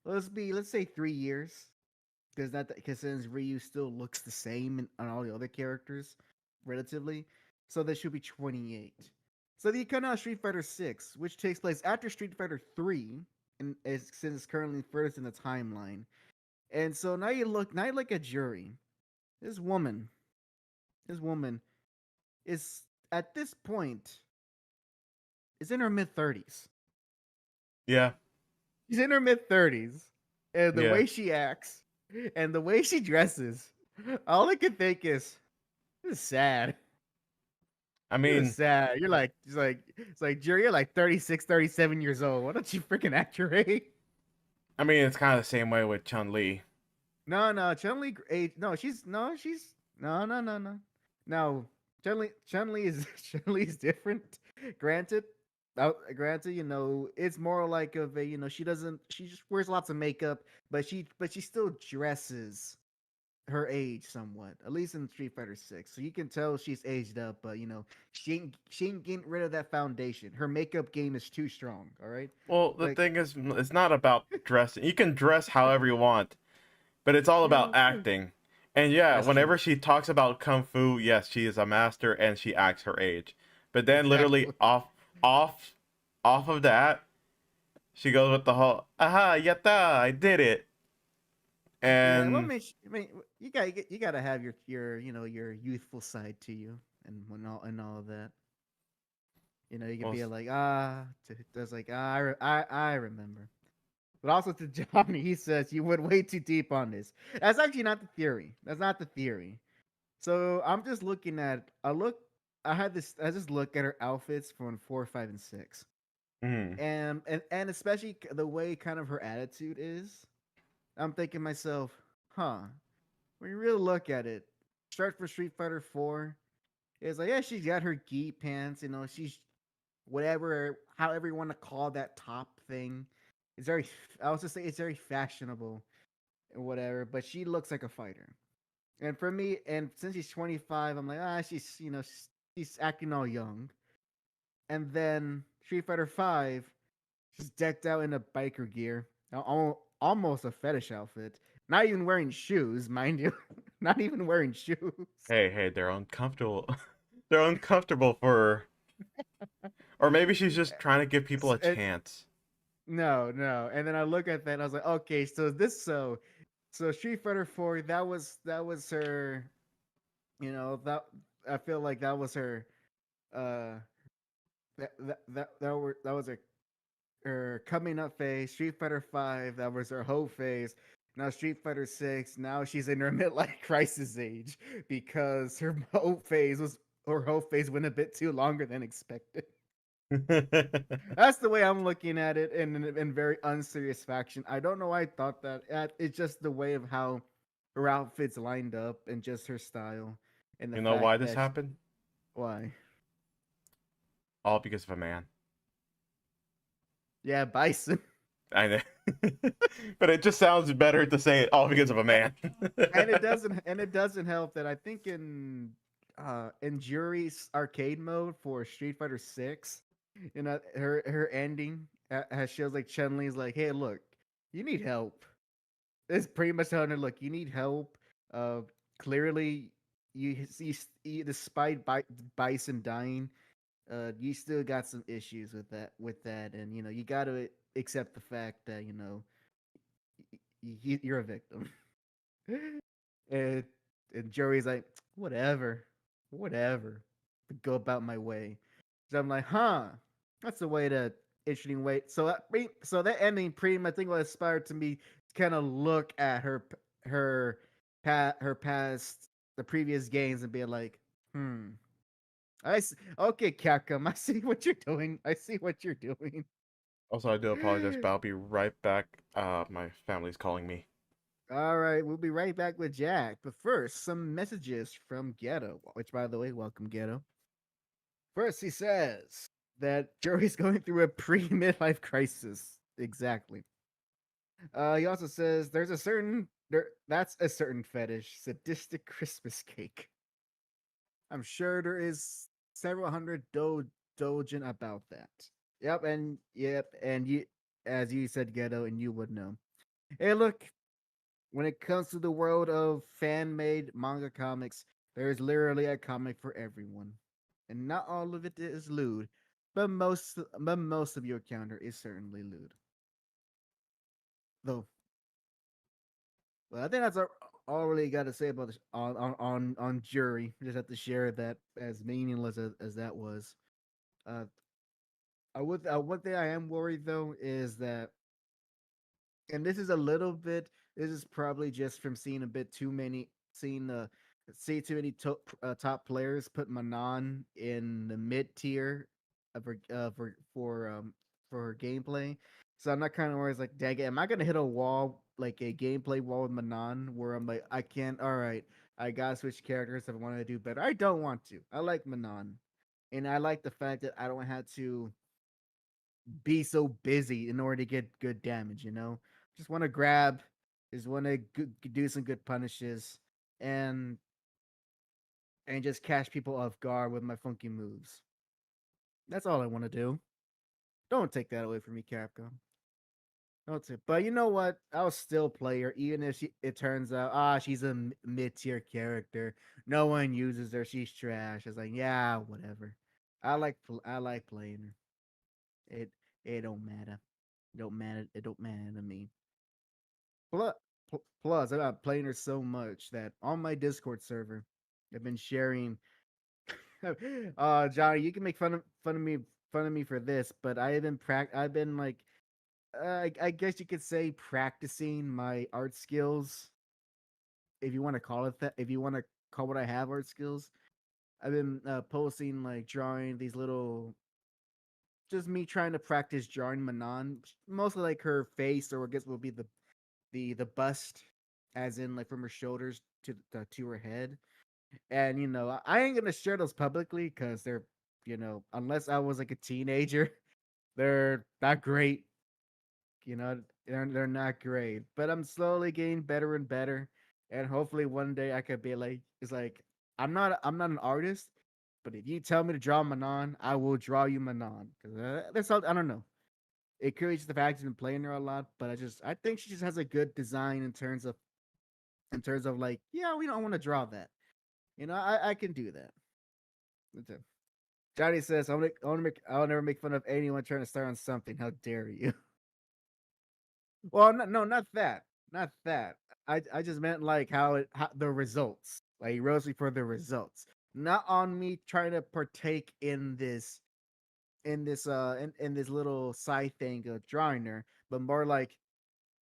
Let's say 3 years, because since Ryu still looks the same on all the other characters, relatively, so they should be 28. So you come out Street Fighter 6, which takes place after Street Fighter 3, and since it's currently first in the timeline. And so now you look at Jury. This woman, this woman is at this point is in her mid 30s. Yeah, She's in her mid 30s, and the yeah. way she acts and the way she dresses, all I can think is, this is sad. I This is mean, sad. It's like, Jerry, you're like 36, 37 years old. Why don't you freaking act your age? it's kind of the same way with Chun Li. No, Chun Li age. No, she's no. No, Chun Li is Chun Li is different. Granted, granted, it's more like of a, she just wears lots of makeup, but she still dresses her age somewhat, at least in Street Fighter 6. So you can tell she's aged up, but she ain't getting rid of that foundation. Her makeup game is too strong. All right, Well, the like thing is, it's not about dressing. You can dress however you want, but it's all about yeah, acting. And yeah, that's true. whenever she talks about kung fu, yes, she is a master and she acts her age. But then literally Exactly. off off of that, she goes with the whole "aha, yatta, I did it." Yeah, well, And I mean, you gotta have your youthful side to you, and all of that. You could well, be like, there's like, I remember. But also to Johnny, he says you went way too deep on this. That's actually not the theory. That's not the theory. So I'm just looking at I look I had this I just look at her outfits from 4, 5, and 6. mm, And especially the way kind of her attitude is. I'm thinking myself, huh, when you really look at it, start for Street Fighter 4, it's like, yeah, she's got her gi pants, she's whatever, however you want to call that top thing. It's very, I was just say it's very fashionable and whatever, but she looks like a fighter. And for me, and since she's 25, I'm like, she's acting all young. And then Street Fighter 5, she's decked out in a biker gear, almost a fetish outfit. Not even wearing shoes, mind you. Not even wearing shoes. hey, they're uncomfortable. They're uncomfortable for, or maybe she's just trying to give people a And chance. no. And then I look at that and I was like, okay, so Street Fighter 4, that was her, that I feel like that was her, uh that was her coming up phase. Street Fighter 5, that was her whole phase. Now Street Fighter 6, now she's in her midlife crisis age because her whole phase went a bit too longer than expected. That's the way I'm looking at it in very unserious fashion. I don't know why I thought that. It's just the way of how her outfits lined up and just her style and the You know why fact this that happened? why? All because of a man. Yeah, Bison. I know. But it just sounds better to say it all because of a and, man. and it doesn't help that I think in Jury's arcade mode for Street Fighter 6, her ending has shows like Chun Li's like, hey, look, you need help. It's pretty much telling her, look, you need help. Uh, Clearly, despite Bison dying, you still got some issues with that, and you got to accept the fact that you're a victim. and and Joey's like, whatever, go about my way. So I'm like, huh, that's a way to interesting way. So that ending pretty much, I think, what inspired to me to kind of look at her past, the previous games, and be like, hmm, Okay, Capcom. I see what you're doing. I see what you're doing. Also, I do apologize, but I'll be right back. My family's calling me. All right, we'll be right back with Jack. But first, some messages from Ghetto, which, by the way, welcome, Ghetto. First, he says that Joey's going through a pre midlife crisis. Exactly. He also says that's a certain fetish, sadistic Christmas cake. I'm sure there is several hundred dojin about that. Yep, and you, as you said, Ghetto, and you would know. Hey, look, when it comes to the world of fan-made manga comics, there's literally a comic for everyone, and not all of it is lewd, but most of your counter is certainly lewd. Though, well, I think that's all really got to say about this on jury. We just have to share that, as meaningless as that was. Uh, one thing I am worried though is that, and this is a little bit. This is probably just from seeing a bit too many, seeing see too many top players put Manon in the mid tier for her gameplay. So I'm not kind of worried. Like, dang it, am I gonna hit a wall, like a gameplay wall with Manon, where I'm like, I can't. All right, I gotta switch characters if I want to do better. I don't want to. I like Manon, and I like the fact that I don't have to be so busy in order to get good damage. Just want to grab, just want to do some good punishes, and just catch people off guard with my funky moves. That's all I want to do. Don't take that away from me, Capcom. Don't take. But you know what? I'll still play her, even if it turns out she's a mid tier character. No one uses her. She's trash. It's like, yeah, whatever. I like playing her. It don't matter. It don't matter. It don't matter to me. Plus, plus, I'm playing her so much that on my Discord server, I've been sharing. Johnny, you can make fun of me for this, but I've been like, I guess you could say practicing my art skills, if you want to call it that. If you want to call what I have art skills, I've been posting, like, drawing these little, just me trying to practice drawing Manon, mostly like her face, or I guess will be the bust, as in, like, from her shoulders to her head. And I ain't gonna share those publicly because they're, unless I was like a teenager, they're not great. They're not great. But I'm slowly getting better and better, and hopefully one day I could be like, it's like, I'm not an artist, but if you tell me to draw Manon, I will draw you Manon. Because that's all, I don't know. It could be just the fact I've been playing her a lot, but I think she just has a good design in terms of like, yeah, we don't want to draw that. I can do that. That's it. Johnny says, I'll never make fun of anyone trying to start on something. How dare you? Well, no, not that. Not that. I just meant like how the results. Like, he roast me for the results. Not on me trying to partake in this little side thing of drawing her, but more like,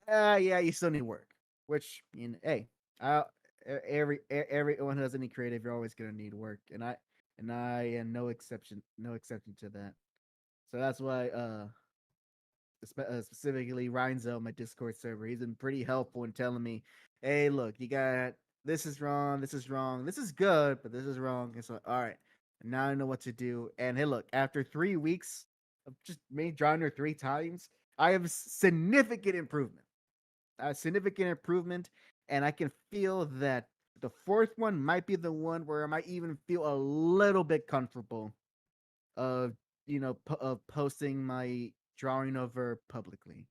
yeah, you still need work. Which, hey, I everyone who has any creative, you're always gonna need work, and I am no exception to that. So that's why specifically Rhinzo, my Discord server, he's been pretty helpful in telling me, hey, look, you got, this is wrong, this is wrong, this is good, but this is wrong. And so, all right, now I know what to do. And hey, look, after 3 weeks of just me drawing her 3 times, I have significant improvement. Significant improvement, and I can feel that the fourth one might be the one where I might even feel a little bit comfortable of of posting my drawing of her publicly.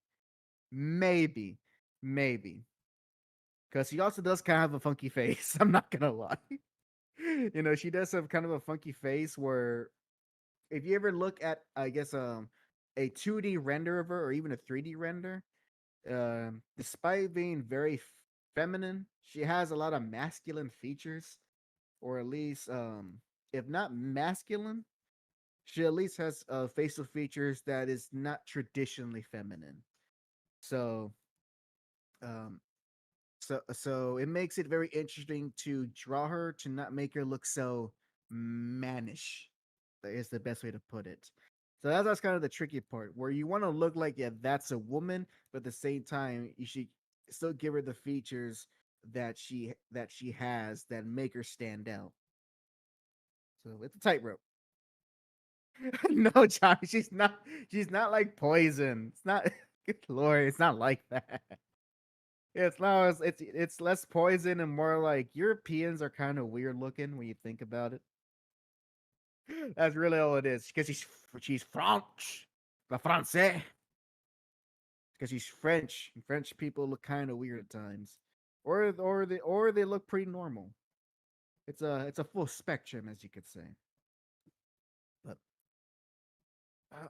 Maybe, maybe, because she also does kind of have a funky face. I'm not gonna lie. She does have kind of a funky face where, if you ever look at, I guess, a 2D render of her, or even a 3D render, despite being very feminine, she has a lot of masculine features, or at least, if not masculine, she at least has facial features that is not traditionally feminine. So, um, so it makes it very interesting to draw her, to not make her look so mannish. is the best way to put it. So that's kind of the tricky part, where you want to look like, yeah, that's a woman, but at the same time you should still give her the features that she has that make her stand out. So it's a tightrope. No, Johnny, she's not like Poison. It's not. Good Lord, it's not like that. It's less Poison and more like Europeans are kind of weird looking when you think about it. That's really all it is. Because she's French, la français. Because she's French. And French people look kind of weird at times, or they look pretty normal. It's a full spectrum, as you could say. But uh,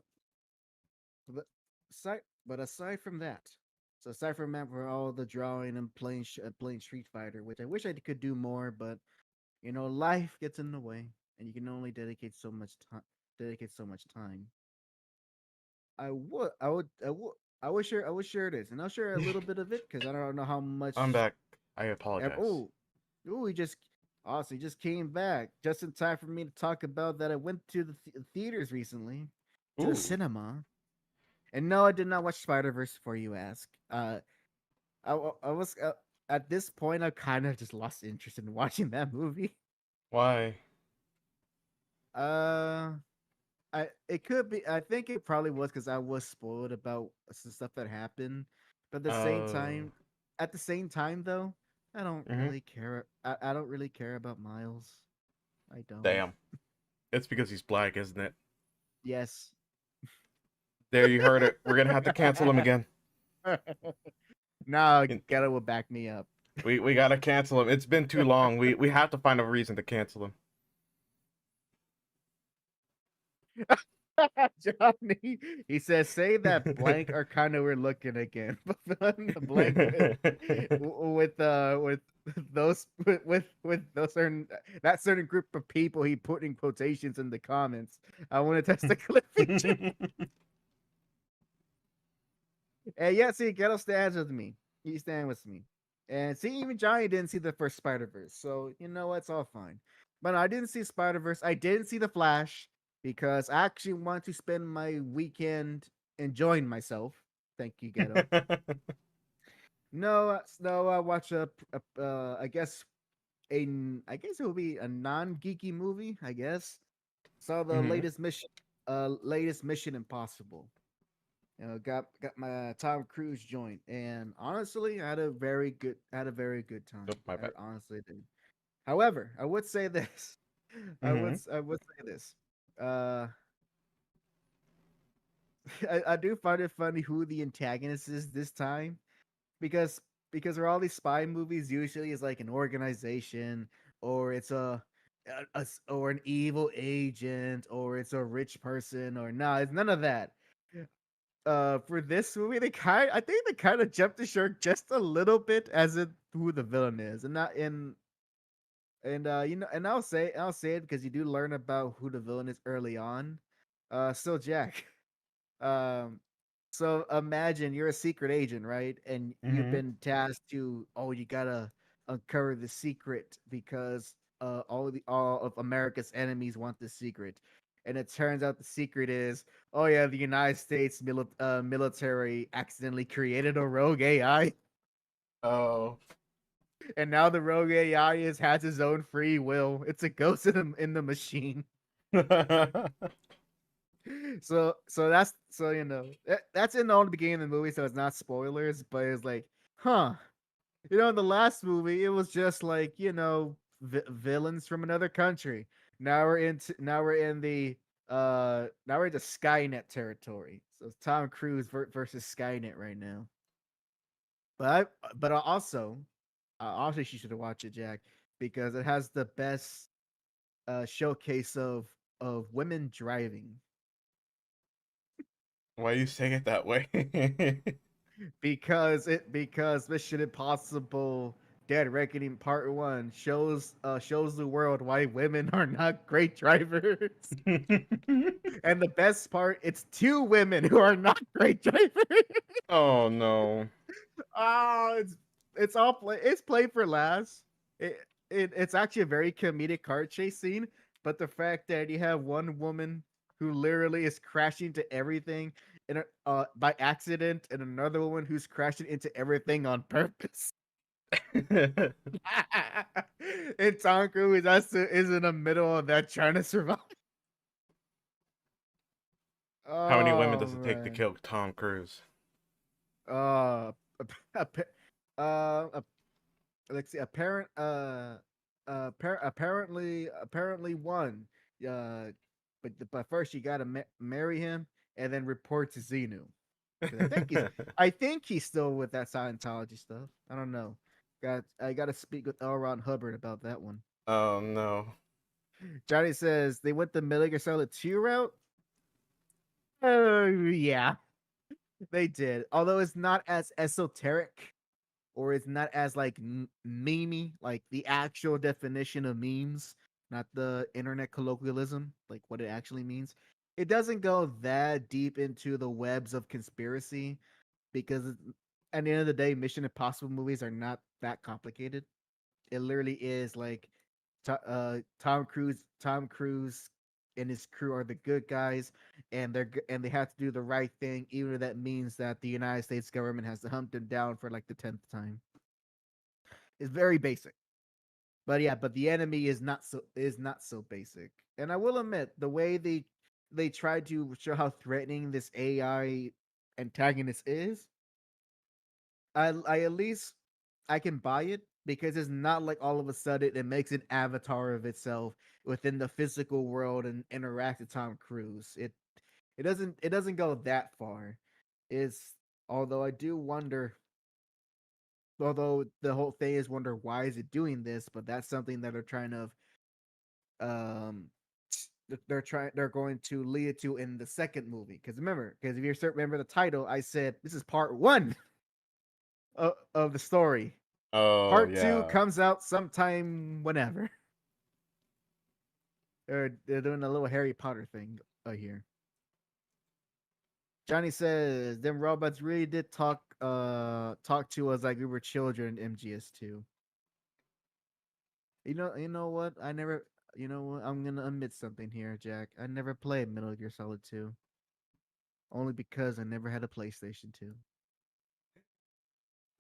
but aside from that, so aside from that, for all the drawing and playing Street Fighter, which I wish I could do more, but life gets in the way, and you can only dedicate so much time. Dedicate so much time. I would share this, and I'll share a little bit of it because I don't know how I'm much. back. I apologize. Oh, he just awesome. He just came back just in time for me to talk about that. I went to the theaters recently, to the Ooh. cinema, and no, I did not watch Spider Verse. Before you ask, I was at this point, I kind of just lost interest in watching that movie. Why? Uh, it could be. I think it probably was because I was spoiled about some stuff that happened. But Oh. at the same time though, I don't Mhm. really care. I don't really care about Miles. I don't. Damn. It's because he's black, isn't it? Yes. There, you heard it. We're gonna have to cancel him again. No, In- Ghetto will back me up. we gotta cancel him. It's been too long. We have to find a reason to cancel him. Johnny, he says, say that blank are kind of weird looking again, but fill in the blank with those with those certain that certain group of people he put in quotations in the comments. I want to test the clip feature. And yeah, see, Ghetto stands with me. He stands with me. And see, even Johnny didn't see the first Spider Verse, so you know it's all fine. But no, I didn't see Spider Verse. I didn't see the Flash because I actually want to spend my weekend enjoying myself. Thank you, Ghetto. No, I watch I guess I guess it will be a non-geeky movie. I guess saw the Mhm. latest Mission Impossible. Got my Tom Cruise joint, and honestly, I had a very good Oh, time. my I bad. honestly did. However, I would say this. Mhm. I would say this. Uh, I do find it funny who the antagonist is this time, because for all these spy movies, usually is like an organization, or it's or an evil agent, or it's a rich person, or no, it's none of that. For this movie, I think they kind of jumped the shark just a little bit as in who the villain is, and not in and and I'll say it because you do learn about who the villain is early on. Still Jack. Um, so imagine you're a secret agent, right? And you've Mhm. been tasked to, you gotta uncover the secret because all of America's enemies want the secret. And it turns out the secret is, oh yeah, the United States military accidentally created a rogue AI, Oh. and now the rogue AI has its own free will. It's a ghost in the machine. That's in all the beginning of the movie, so it's not spoilers, but it's like, huh. In the last movie, it was just like, villains from another country. Now we're in the Skynet territory. So it's Tom Cruise versus Skynet right now. But you should watch it, Jack, because it has the best showcase of women driving. Why you saying it that way? Because Mission Impossible Dead Reckoning Part 1 shows the world why women are not great drivers. And the best part, it's two women who are not great drivers. Oh no. Oh, it's played for laughs. It's actually a very comedic car chase scene, but the fact that you have one woman who literally is crashing into everything by accident, and another woman who's crashing into everything on purpose. And Tom Cruise is in the middle of that trying to survive. How many women Oh does it take to man. kill Tom Cruise? Uh, uh, let's see. Apparently one. But first you gotta marry him and then report to Xenu. 'Cause I think he's still with that Scientology stuff. I don't know. I gotta speak with L. Ron Hubbard about that one. Oh no. Johnny says they went the Metal Gear Solid 2 route. Oh yeah, they did. Although it's not as esoteric, or it's not as like memey, like the actual definition of memes, not the internet colloquialism, like what it actually means. It doesn't go that deep into the webs of conspiracy, because at the end of the day, Mission Impossible movies are not that complicated. It literally is like Tom Cruise and his crew are the good guys, and they have to do the right thing, even if that means that the United States government has to hunt them down for like the 10th time. It's very basic. But yeah, but the enemy is not so basic. And I will admit, the way they tried to show how threatening this AI antagonist is, I at least I can buy it, because it's not like all of a sudden it makes an avatar of itself within the physical world and interact with Tom Cruise. It doesn't go that far. Is Although I do wonder, although the whole thing is wonder why is it doing this, but that's something that they're trying to um they're going to lead it to in the second movie. Because if you remember the title, I said this is part one of the story. Oh Part two yeah. comes out sometime whenever. They're doing a little Harry Potter thing here. Johnny says them robots really did talk to us like we were children in MGS2. You know what? You know what? I'm gonna admit something here, Jack. I never played Metal Gear Solid 2, only because I never had a PlayStation 2.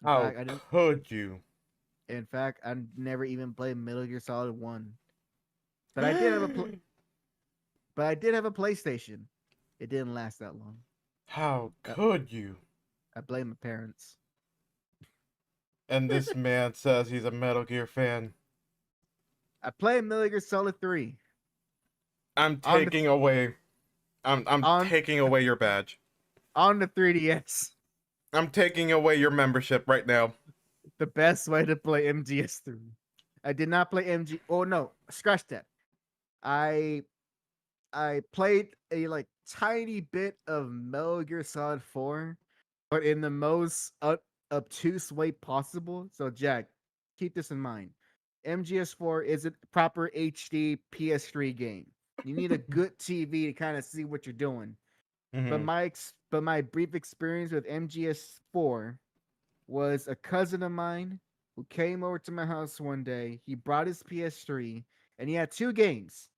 In How fact, I didn't. could you? In fact, I never even played Metal Gear Solid 1. But I did have a but I did have a PlayStation. It didn't last that long. How Uh, could you? I blame my parents. And this man says he's a Metal Gear fan. I played Metal Gear Solid 3 I'm on the taking away. I'm on taking away your badge. on the 3DS. I'm taking away your membership right now. The best way to play MGS3. I did not play MG. Oh no, scratch that. I I played a like tiny bit of Metal Gear Solid 4, but in the most obtuse way possible. So Jack, keep this in mind. MGS4 is a proper HD PS3 game. You need a good TV to kind of see what you're doing. Mm-hmm. But my brief experience with MGS4 was a cousin of mine who came over to my house one day. He brought his PS3 and he had two games: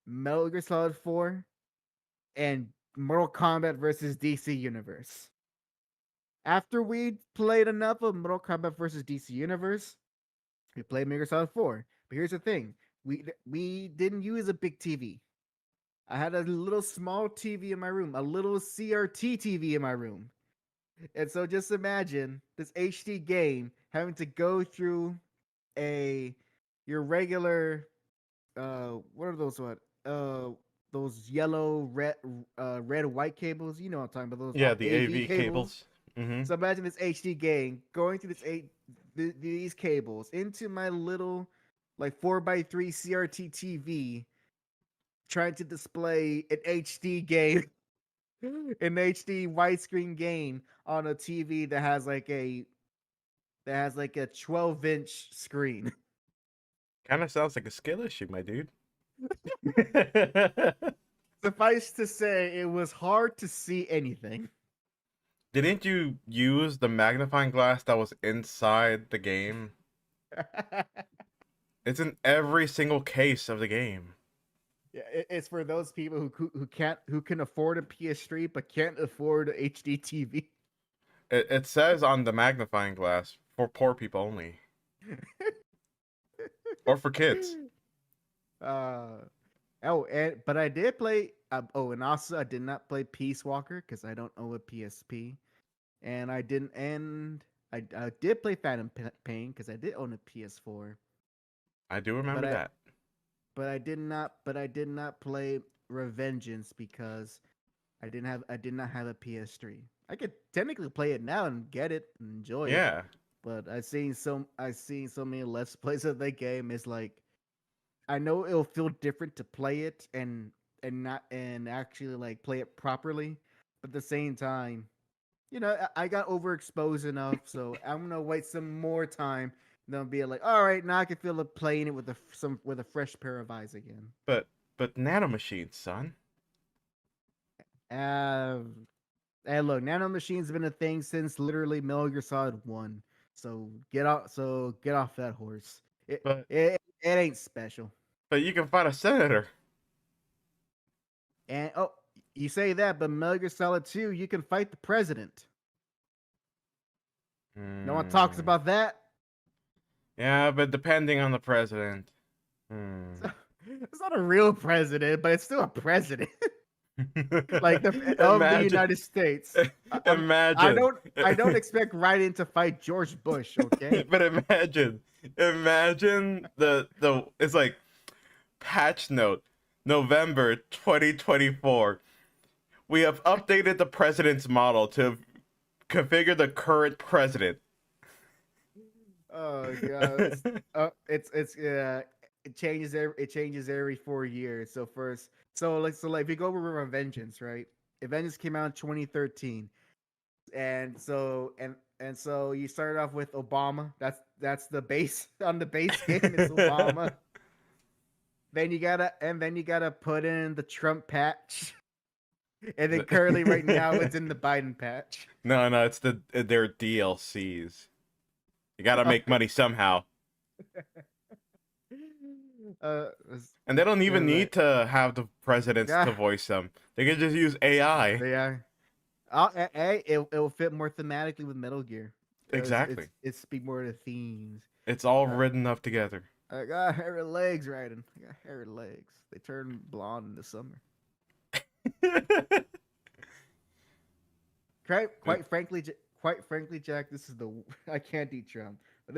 Metal Gear Solid 4 and Mortal Kombat versus DC Universe. After we played enough of Mortal Kombat versus DC Universe, we played Metal Gear Solid 4. But here's the thing: we didn't use a big TV. I had a little small TV in my room, a little CRT TV in my room. And so just imagine this HD game having to go through a your regular what are those yellow red white cables. You know what I'm talking about, those Yeah, the AV AV cables. cables. Mm-hmm. So imagine this HD game going through these cables into my little like 4x3 CRT TV, trying to display an HD game, an HD widescreen game on a TV that has like a 12-inch screen. Kind of sounds like a skill issue, my dude. Suffice to say, it was hard to see anything. Didn't you use the magnifying glass that was inside the game? It's in every single case of the game. Yeah, it's for those people who can afford a PS3 but can't afford a HD TV. It says on the magnifying glass for poor people only, or for kids. uh oh, but I did play. And also I did not play Peace Walker because I don't own a PSP, and I didn't. And I did play Phantom Pain because I did own a PS4, I do but remember that. I did not. But I did not play Revengeance because I did not have a PS3. I could technically play it now and get it and enjoy it, Yeah, but I seen so many let's plays of that game. It's like I know it'll feel different to play it and actually like play it properly, but at the same time, I got overexposed enough, so I'm gonna wait some more time. And then be like, all right, now I can feel like playing it with a fresh pair of eyes again. but nanomachines, son. Uh, and look, nanomachines have been a thing since literally Metal Gear Solid 1. So get off that horse. But It ain't special. you can fight a senator. And oh, you say that, but Metal Gear Solid 2, you can fight the president. No one talks Hmm. about that. Yeah, but depending on the president. It's not a real president, but it's still a president. Like of the Imagine. United States. Imagine. I don't expect Raiden to fight George Bush, okay? But imagine the it's like patch note November 2024. We have updated the president's model to configure the current president. Oh god, it changes every 4 years. So if you go over Revengeance, right? Revengeance came out in 2013, and so you started off with Obama. That's the base on the base game. It's Obama. Then you gotta put in the Trump patch, and then currently right now it's in the Biden patch. No, it's their DLCs. You gotta make money somehow. And they don't even need to have the presidents yeah, to voice them. They can just use AI. they are. It will fit more thematically with Metal Gear. Exactly. It's speak more to themes. It's all Uh, written up together. I got hairy legs, Raiden. I got hairy legs. They turn blonde in the summer. Quite frankly, Jack, this is the I can't eat Trump, but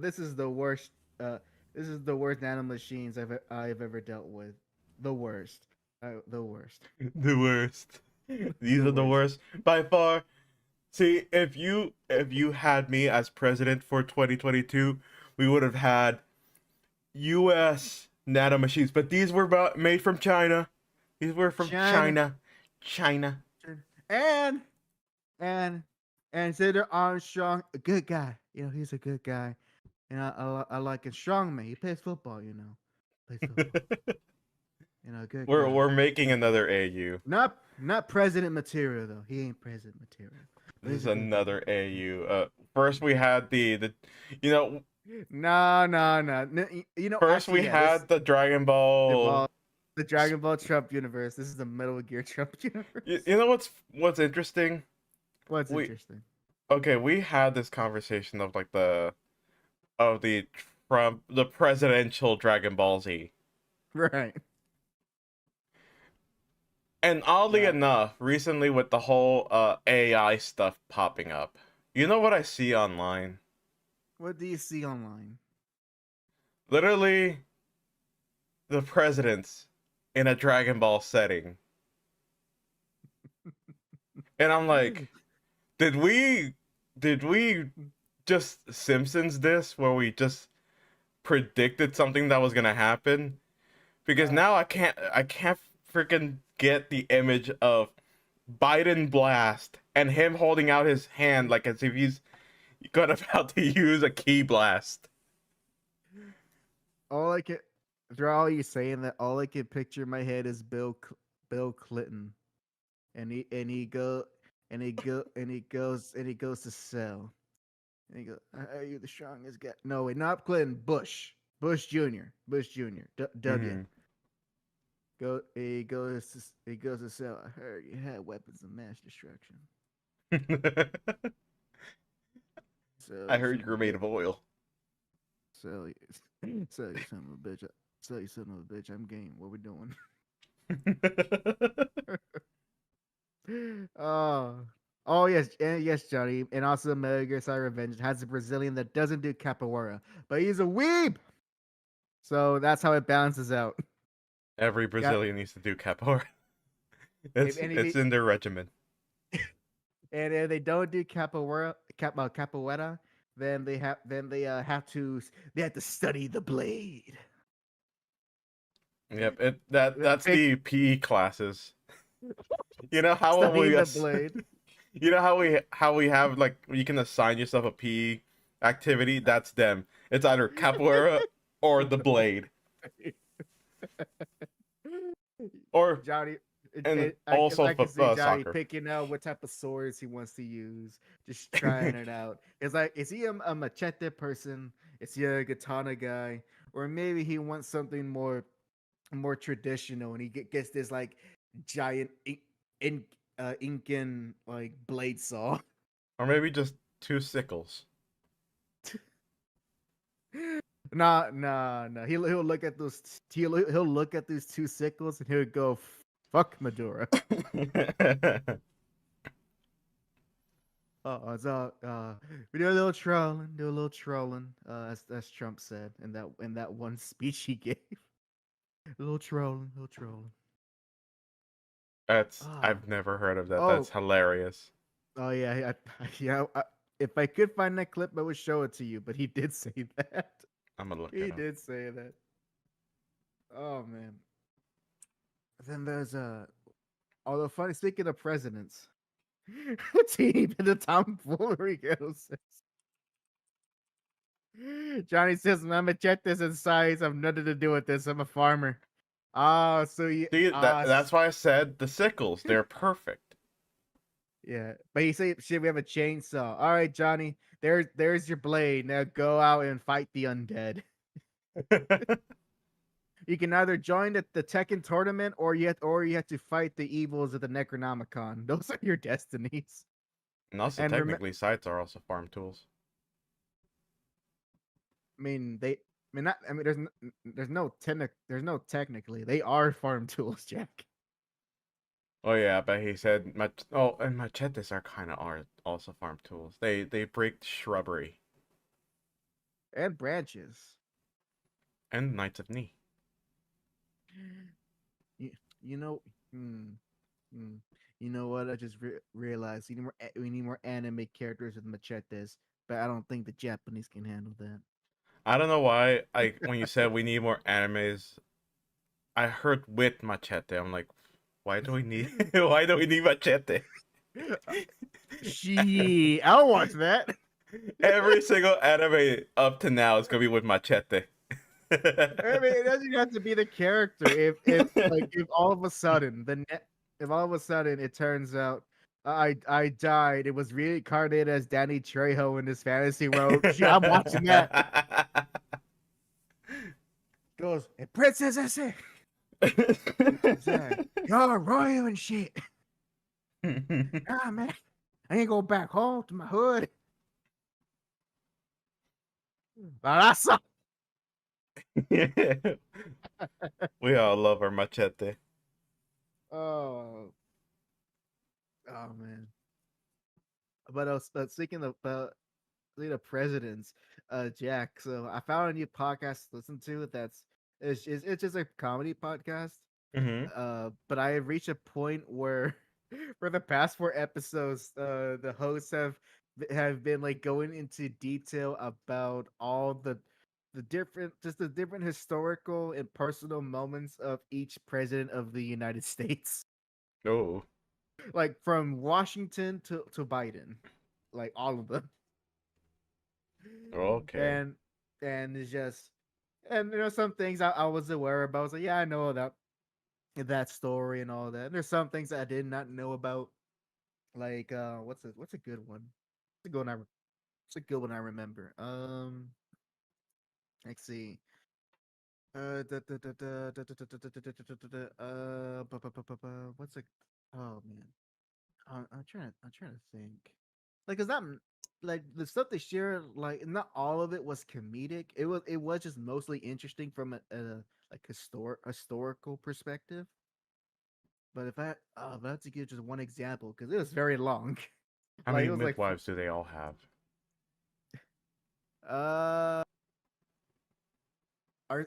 this is the worst. This is the worst nanomachines I've ever dealt with. The worst. The worst. The worst. These The are the worst. worst by far. See, if you had me as president for 2022, we would have had U.S. nanomachines, but these were made from China. These were from China. China. And and Xander Armstrong, a good guy. He's a good guy. And I like a strong man. He plays football. Plays football. Good guy. We're making another AU. Not president material though. He ain't president material. This is another AU. First we had the you know No. first Actually, we yeah, had the Dragon Ball. the Dragon Ball Trump universe. This is the Metal Gear Trump universe. You know what's interesting? What's interesting? Okay, we had this conversation of like the Trump the presidential Dragon Ball Z. Right. And oddly Yeah. enough, recently with the whole AI stuff popping up, you know what I see online? What do you see online? Literally, the presidents in a Dragon Ball setting. And I'm like, did we just Simpsons this where we just predicted something that was gonna happen? Because now I can't freaking get the image of Biden blast and him holding out his hand like as if he's about to use a key blast. All I can through all you saying that, all I can picture in my head is Bill Clinton, and he goes to sell, and he goes, "Are you the strongest guy?" No, wait, not Clinton. Bush Jr. W. Mm-hmm. he goes to sell. I heard you had weapons of mass destruction. So I you heard son of you're a made bitch. of oil. Sell you, sell you son of a bitch. Sell you son of a bitch. I'm game. What we doing? Oh, oh yes, yes, Johnny, and also Metal Gear Solid Revenge has a Brazilian that doesn't do capoeira, but he's a weeb. So that's how it balances out. Every Got Brazilian needs to do capoeira. if any It's in their regimen. and if they don't do capoeira, then they have to study the blade. Yep, that's Pick the PE classes. You know how studying we the blade. you know how we have like you can assign yourself a PE activity. That's them. It's either capoeira or the blade, or Johnny, and also I can see Johnny soccer. picking out what type of swords he wants to use, just trying it out. It's like, is he a machete person? Is he a katana guy? Or maybe he wants something more traditional, and he gets this like giant in Incan like blade saw. Or maybe just two sickles. Nah. He'll look at those. He'll look at these two sickles, and he'll go, "Fuck Madura." So we do a little trolling. As Trump said in that one speech he gave. A little trolling. Ah, I've never heard of that. oh, That's hilarious. oh yeah, yeah. If I could find that clip, I would show it to you. But he did say that. I'm gonna look He it up. did say that. Oh man. Then there's although funny, speaking of presidents, teeny bit of tomfoolery goes. Johnny says, "Mama, check this in size. I've nothing to do with this. I'm a farmer." Ah, so you See that's why I said the sickles. They're perfect. yeah. But he said, "Shit, we have a chainsaw." All right, Johnny. There's your blade. Now go out and fight the undead. You can either join the Tekken tournament, or you have to fight the evils of the Necronomicon. Those are your destinies. And also, And technically, sites are also farm tools. I mean, not. I mean, there's no technically. They are farm tools, Jack. Oh yeah, but he said oh, and machetes are kind of are also farm tools. They break shrubbery And branches. and Knights of Knee. You, you know, hmm, hmm. You know what? I just realized we need more anime characters with machetes, but I don't think the Japanese can handle that. I don't know why. When you said we need more animes, I heard with machete. I'm like, why do we need why do we need machete? Gee, I'll watch that. Every single anime up to now is gonna be with machete. I mean, it doesn't have to be the character. If all of a sudden if all of a sudden it turns out I died, it was reincarnated as Danny Trejo in this fantasy world. Gee, I'm watching that. Goes, and Princess Esse, you're royal and shit. Ah man, I ain't going back home to my hood. Balazo. We all love our machete. Oh, oh man. But speaking of the presidents, Jack. So I found a new podcast to listen to. It's just a comedy podcast. Hmm. But I have reached a point where, for the past 4 episodes, the hosts have been like going into detail about all the different historical and personal moments of each president of the United States, Oh, like from Washington to Biden, like all of them. okay. and and it's just and some things I was aware about. I was like, yeah, I know that story and all that. And there's some things that I did not know about. Like what's a good one? What's a good one what's a good one I remember? Let's see. What's it? Oh man, I'm trying to think. Like, is that like the stuff they share? Like, not all of it was comedic. It was just mostly interesting from a like historical perspective. But if I had to give just one example, because it was very long. How Like many it was like midwives do they all have? uh are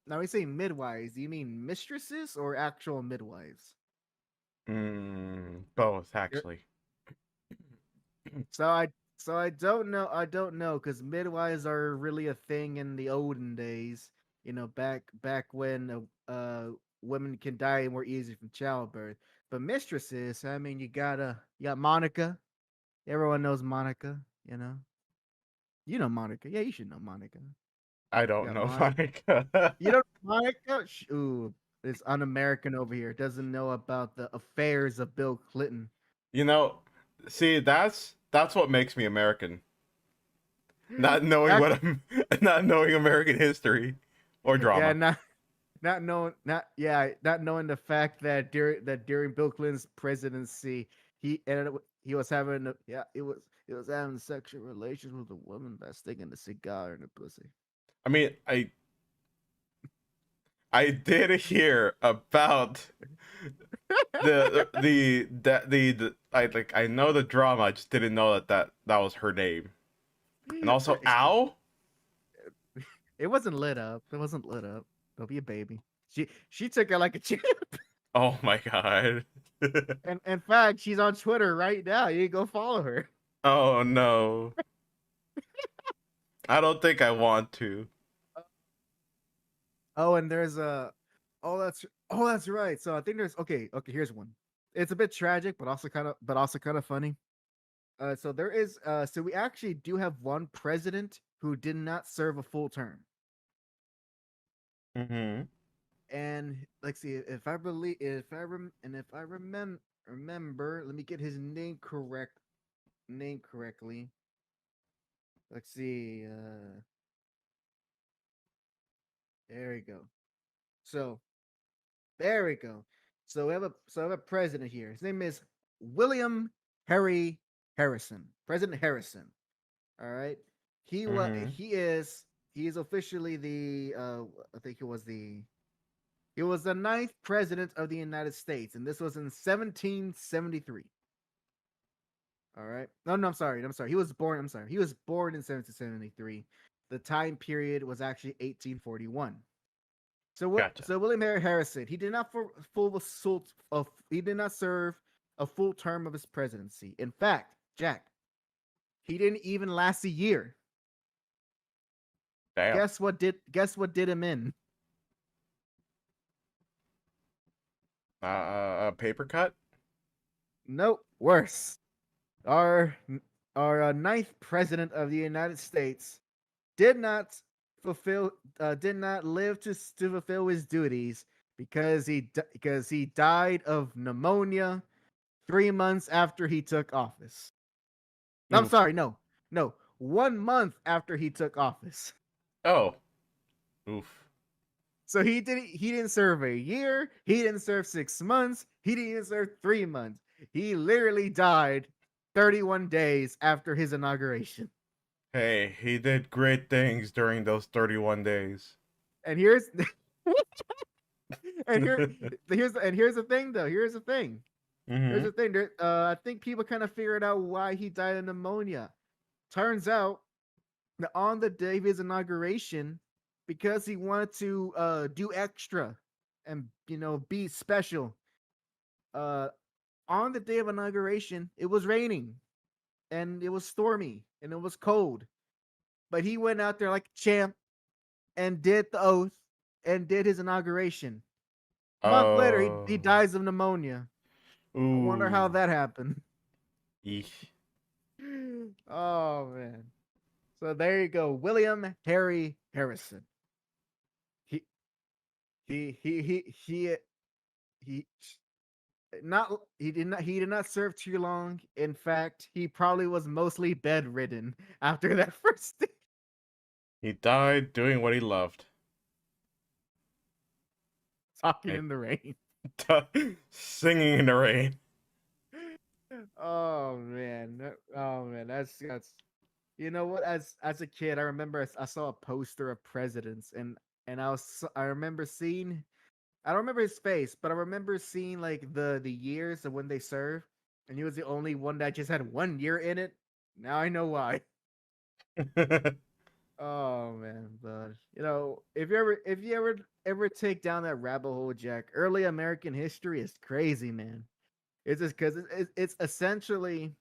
now we say midwives, do you mean mistresses or actual midwives? Both You're- actually. So I don't know because midwives are really a thing in the olden days. Back when women can die more easy from childbirth. But mistresses, I mean, you got Monica. Everyone knows Monica. You know Monica. Yeah, you should know Monica. I You don't got know, Monica. Monica. You know Monica? Ooh, this un-American over here doesn't know about the affairs of Bill Clinton. You know, see, that's what makes me American. Not knowing Act- what I'm, not knowing American history or yeah, drama. not knowing the fact that during Bill Clinton's presidency, he was having he was having sexual relations with a woman by sticking a cigar in her pussy. I mean, I did hear about I know the drama. I just didn't know that was her name. And also, ow. It wasn't lit up. It wasn't lit up. Don't be a baby. She took it like a champ. Oh my god. And in fact, she's on Twitter right now. You can go follow her. Oh no. I don't think I want to. Oh, and there's a that's right. So I think there's okay, here's one. It's a bit tragic, but also kind of funny. So we actually do have one president who did not serve a full term. Mm-hmm. And let's see if I remember, let me get his name correctly. Let's see. There we go. So there we go. So we have a president here. His name is William Harry Harrison. President Harrison. All right. Mm-hmm. He is officially I think he was the ninth president of the United States, and this was in 1773. All right. No, I'm sorry. He was born. I'm sorry. He was born in 1773. The time period was actually 1841. Gotcha. So William Henry Harrison, he did not serve a full term of his presidency. In fact, Jack, he didn't even last a year. Damn. Guess what did him in? A paper cut? Nope, worse. Our our ninth president of the United States did not did not live to fulfill his duties because he died of pneumonia 3 months after he took office. I'm Oof. sorry, no, 1 month after he took office. Oh. Oof. So he didn't serve a year. He didn't serve 6 months. He didn't even serve 3 months. He literally died 31 days after his inauguration. Hey, he did great things during those 31 days. And here's and here here's the thing though. Here's the thing. Here's Mm-hmm. the thing. I think people kind of figured out why he died of pneumonia. Turns out that on the day of his inauguration, because he wanted to do extra and be special. Uh, on the day of inauguration, it was raining and it was stormy and it was cold. But he went out there like a champ and did the oath and did his inauguration. Month later, he Oh. dies of pneumonia. I wonder how Ooh. that happened. Eesh. Oh man. So there you go, William Harry Harrison. He he not he did not serve too long. In fact, he probably was mostly bedridden after that first day. He died doing what he loved. talking in the rain. Singing in the rain. Oh man, that's you know what? As a kid, I remember I saw a poster of presidents, and I remember seeing. I don't remember his face, but I remember seeing like the years of when they served, and he was the only one that just had 1 year in it. Now I know why. Oh man, but you know, if you ever take down that rabbit hole, Jack, early American history is crazy, man. It's just because it's essentially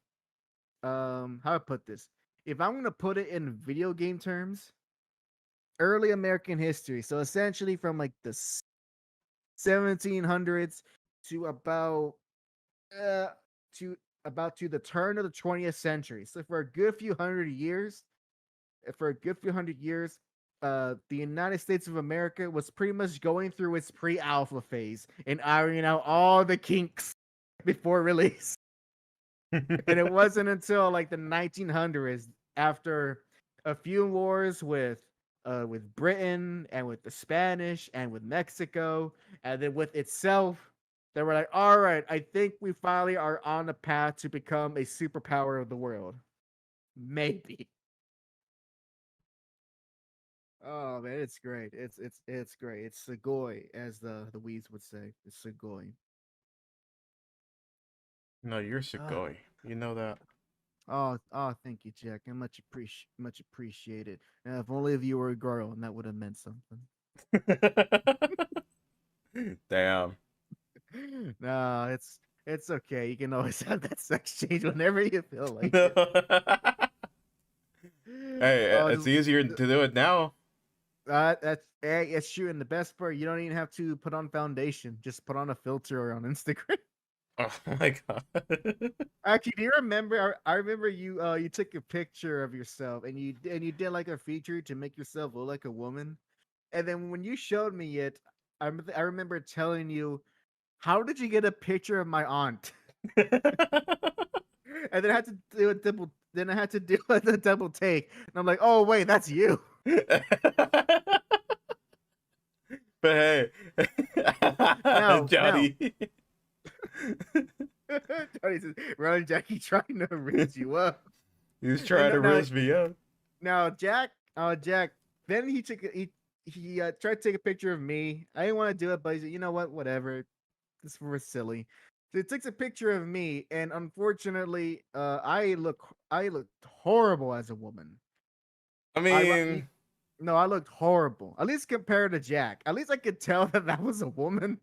how I put this. If I'm gonna put it in video game terms, early American history. So essentially from like the 1700s to uh to the turn of the 20th century. So for a good few hundred years, the United States of America was pretty much going through its pre-alpha phase and ironing out all the kinks before release. And it wasn't until like the 1900s, after a few wars with Britain and with the Spanish and with Mexico and then with itself, they were like, all right, I think we finally are on the path to become a superpower of the world. Maybe. Oh man, it's great. It's great. It's Segoy, as the Weeds would say. It's Segoy. No, you're Ah. Sugoi. You know that. Thank you, Jack. I much appreciated. If only if you were a girl, and that would have meant something. Damn. No, it's okay. You can always have that sex change whenever you feel like Hey, it. Oh, it's easier to do it now. it's true. And the best part, you don't even have to put on foundation. Just put on a filter on Instagram. Oh my god. Actually, do you remember? I remember you took a picture of yourself and you did like a feature to make yourself look like a woman. And then when you showed me it, I remember telling you, "How did you get a picture of my aunt?" And then I had to do a double. Then I had to do a double take, and I'm like, "Oh wait, that's you." But hey, Now, Johnny. Johnny says, "Ron Jackie trying to raise you up." He was And trying to raise me up. now Jack. Then he tried to take a picture of me. I didn't want to do it, but he said, "You know what? Whatever. This was silly." So he takes a picture of me, and unfortunately, I looked horrible as a woman. I I wa- y- mean, no, I looked horrible. At least compared to Jack. At least I could tell that that was a woman.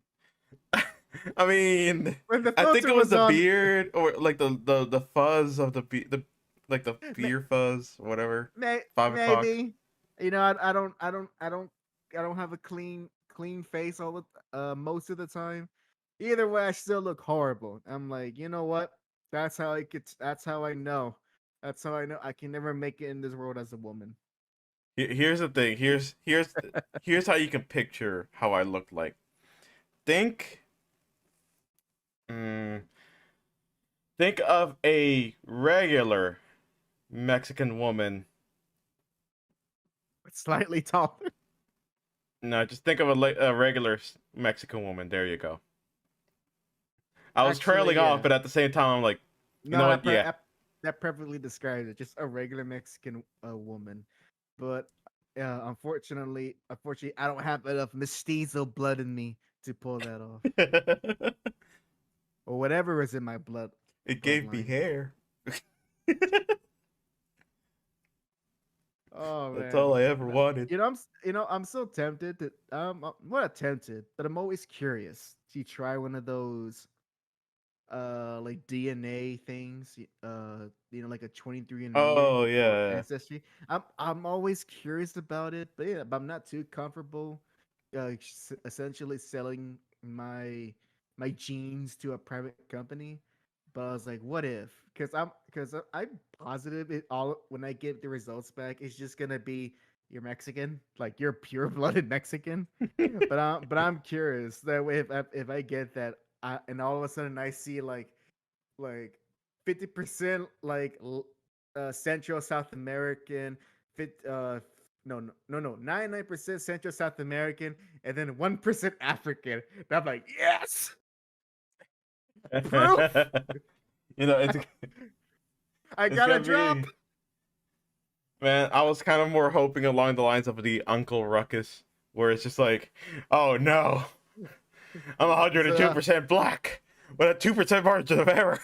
I mean, When the I think filter it was was the on, beard or like the fuzz of the like the ma- beer fuzz, whatever. 5 o'clock. maybe. You know, I don't have a clean face most of the time. Either way, I still look horrible. I'm like, you know what? That's how I get. That's how I know. That's how I know I can never make it in this world as a woman. Here's the thing. Here's how you can picture how I looked like. Think, mm, think of a regular Mexican woman. Slightly taller. No, just think of a regular Mexican woman. There you go. I was trailing Actually, off, yeah. but at the same time, I'm like, you know No, what? Yeah. that perfectly describes it. Just a regular Mexican woman. But unfortunately, I don't have enough mestizo blood in me to pull that off, or whatever is in my It gave me bloodline. hair. Oh That's man, all I ever wanted. I'm so tempted to I'm not tempted, but I'm always curious to try one of those like DNA things, like a 23andMe Oh or yeah. ancestry. I'm always curious about it, but yeah, but I'm not too comfortable essentially selling my genes to a private company. But I was like, what if? I'm positive it all when I get the results back, it's just gonna be you're Mexican, like you're pure blooded Mexican. But I'm curious that way if I get that, and all of a sudden I see like 50% like Central South American, fit no. 99% Central South American, and then 1% African. And I'm like, yes, proof. You know, I it's got a gonna drop. be, man. I was kind of more hoping along the lines of the Uncle Ruckus, where it's just like, oh no, I'm So 102% black with a 2% margin of error.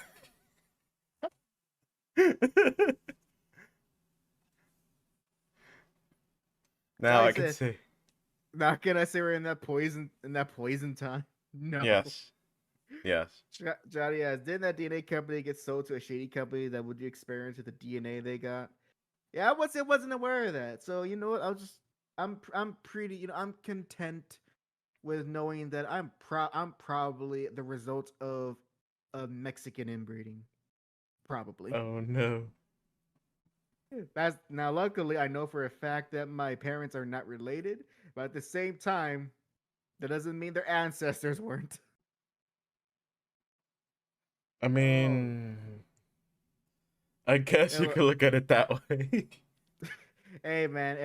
Now I I can said, see. now can I say we're in that poison time? No. Yes. Yes. Johnny asked, didn't that DNA company get sold to a shady company that would you experience with the DNA they got? Yeah, wasn't aware of that. So you know what? I'm pretty, I'm content with knowing that I'm probably the result of Mexican inbreeding. Probably. Oh no. That's now luckily I know for a fact that my parents are not related, but at the same time, that doesn't mean their ancestors weren't. I Oh. mean, I guess you Yeah, could look at it that way. hey man,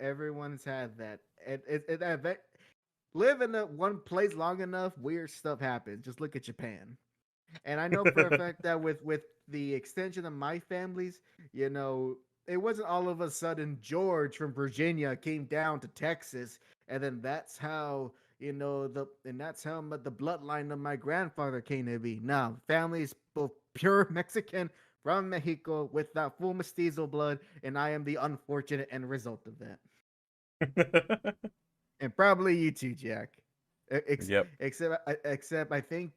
everyone's had that. That live in the one place long enough, weird stuff happens. Just look at Japan. And I know for a fact that with the extension of my families, it wasn't all of a sudden George from Virginia came down to Texas, and then that's how the bloodline of my grandfather came to be. Now, family is both pure Mexican from Mexico with that full mestizo blood, and I am the unfortunate end result of that. And probably you too, Jack. Yep. Except I think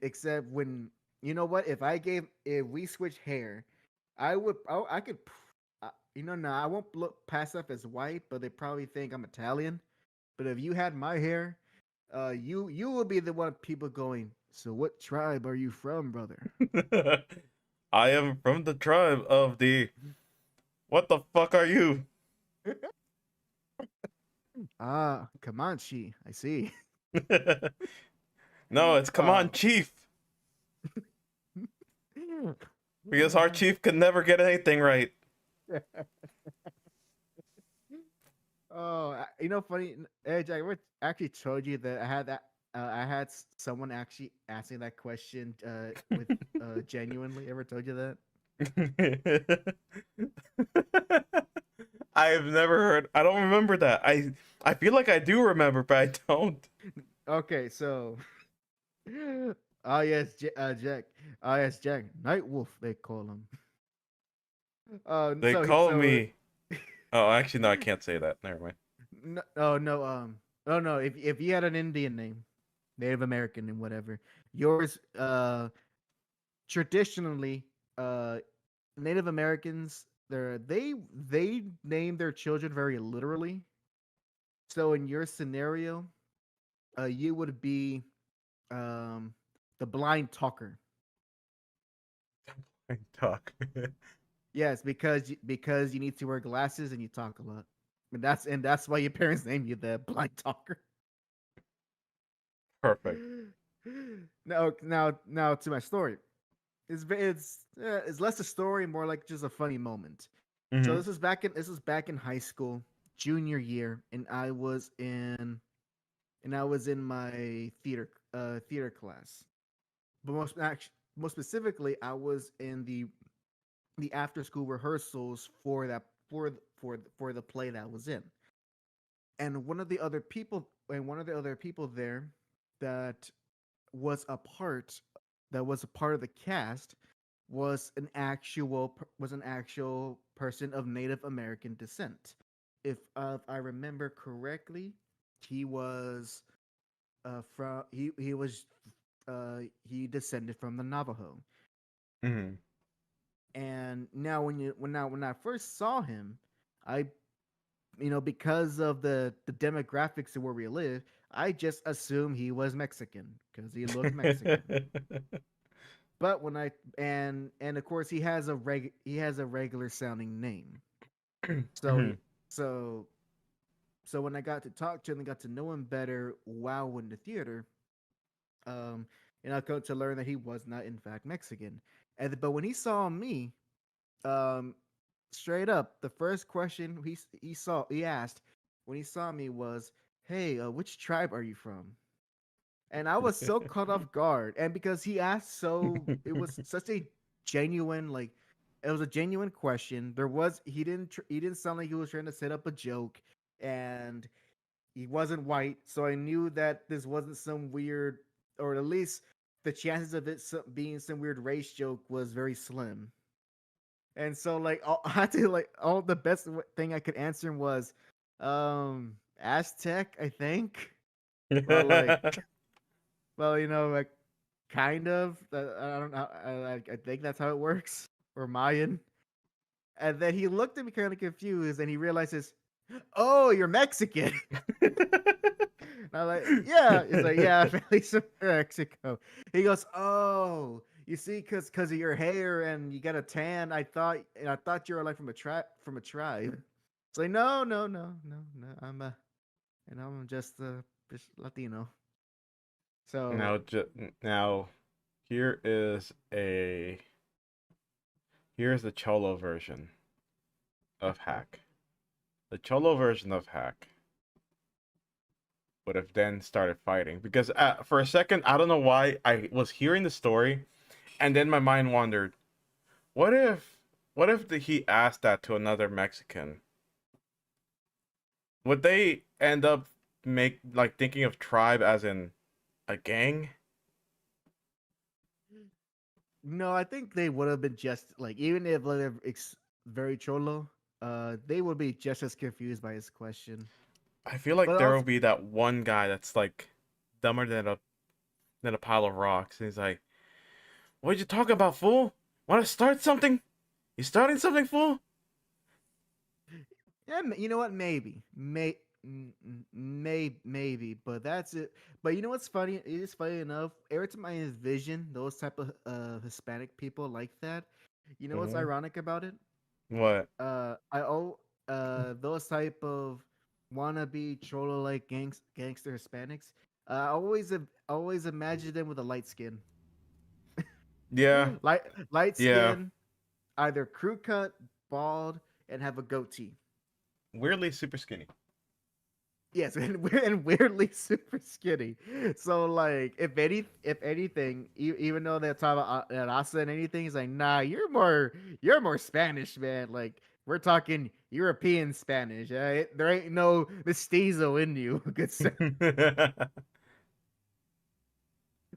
except when you know what if we switch hair, I could no, I won't look pass up as white, but they probably think I'm Italian. But if you had my hair, you will be the one people going. So what tribe are you from, brother? I am from the tribe of the. What the fuck are you? Ah, Comanche. I see. No, it's come Uh, on, chief. Because our chief could never get anything right. Oh, funny. Edge, I actually told you that I had that. I had someone actually asking that question. With genuinely ever told you that? I have never heard. I don't remember that. I feel like I do remember, but I don't. Okay, so. Oh yes, Jack. Oh yes, Jack. Night Wolf, they call him. They So call me. Oh, actually, no, I can't say that. Never mind. no, oh no, oh no. If you had an Indian name, Native American name, whatever, yours, traditionally, Native Americans, they name their children very literally. So in your scenario, you would be um the blind talker. Talk. Yes, because you need to wear glasses and you talk a lot. And that's why your parents named you the blind talker. Perfect. Now to my story. It's less a story, more like just a funny moment. So Hmm. this was back in high school, junior year, and I was in my theater class. But most specifically, I was in the after school rehearsals for that for the play that I was in. And one of the other people there that was a part was a part of the cast was an actual person of Native American descent. If I remember correctly, he was from he descended from the Navajo. Hmm. And now when I first saw him, I because of the demographics of where we live, I just assumed he was Mexican because he looked Mexican. But when I and of course he has a regular sounding name. So Hmm. he so so when I got to talk to him and got to know him better while in the theater, um, and I got to learn that he was not in fact Mexican. But when he saw me, um, straight up, the first question he asked when he saw me was, "Hey, which tribe are you from?" And I was so caught off guard, and because he asked it was such a genuine like, it was a genuine question. He didn't sound like he was trying to set up a joke, and he wasn't white, so I knew that this wasn't some weird, or at least the chances of being some weird race joke was very slim. And so like I had to like all the best thing I could answer him was, Aztec, I think. Well, like, well, like kind of. I don't know. I think that's how it works. Or Mayan. And then he looked at me kind of confused, and he realizes, "Oh, you're Mexican." And I'm like, "Yeah." He's like, "Yeah, family's from Mexico." He goes, "Oh, you see, cause of your hair and you got a tan. I thought you were like from a tribe." It's like, no, no, no, no, no. I'm just Latino. So now, now, here is a here's the Cholo version of Hack. The Cholo version of Hack would have then started fighting because for a second I don't know why I was hearing the story, and then my mind wandered. What if he asked that to another Mexican? Would they end up thinking of tribe as in a gang? no, I think they would have been just like, even if they're very cholo, they would be just as confused by his question. I feel like But there also, will be that one guy that's like dumber than a pile of rocks, and he's like, "What you talking about, fool? Want to start something? You starting something, fool?" yeah, you know what? Maybe, but that's it. But you know what's funny? It is funny enough. Every time I envision those type of Hispanic people like that, you know what's Hmm. ironic about it? What? I owe those type of wannabe cholo like gangster Hispanics. I always imagine them with a light skin, Yeah, light light yeah. skin, either crew cut, bald, and have a goatee. Weirdly super skinny. Yes, and weirdly super skinny. So like, if anything, even though they're talking about Asa and anything, he's like, nah, you're more Spanish, man. Like, we're talking European Spanish. There ain't no mestizo in you, good sir.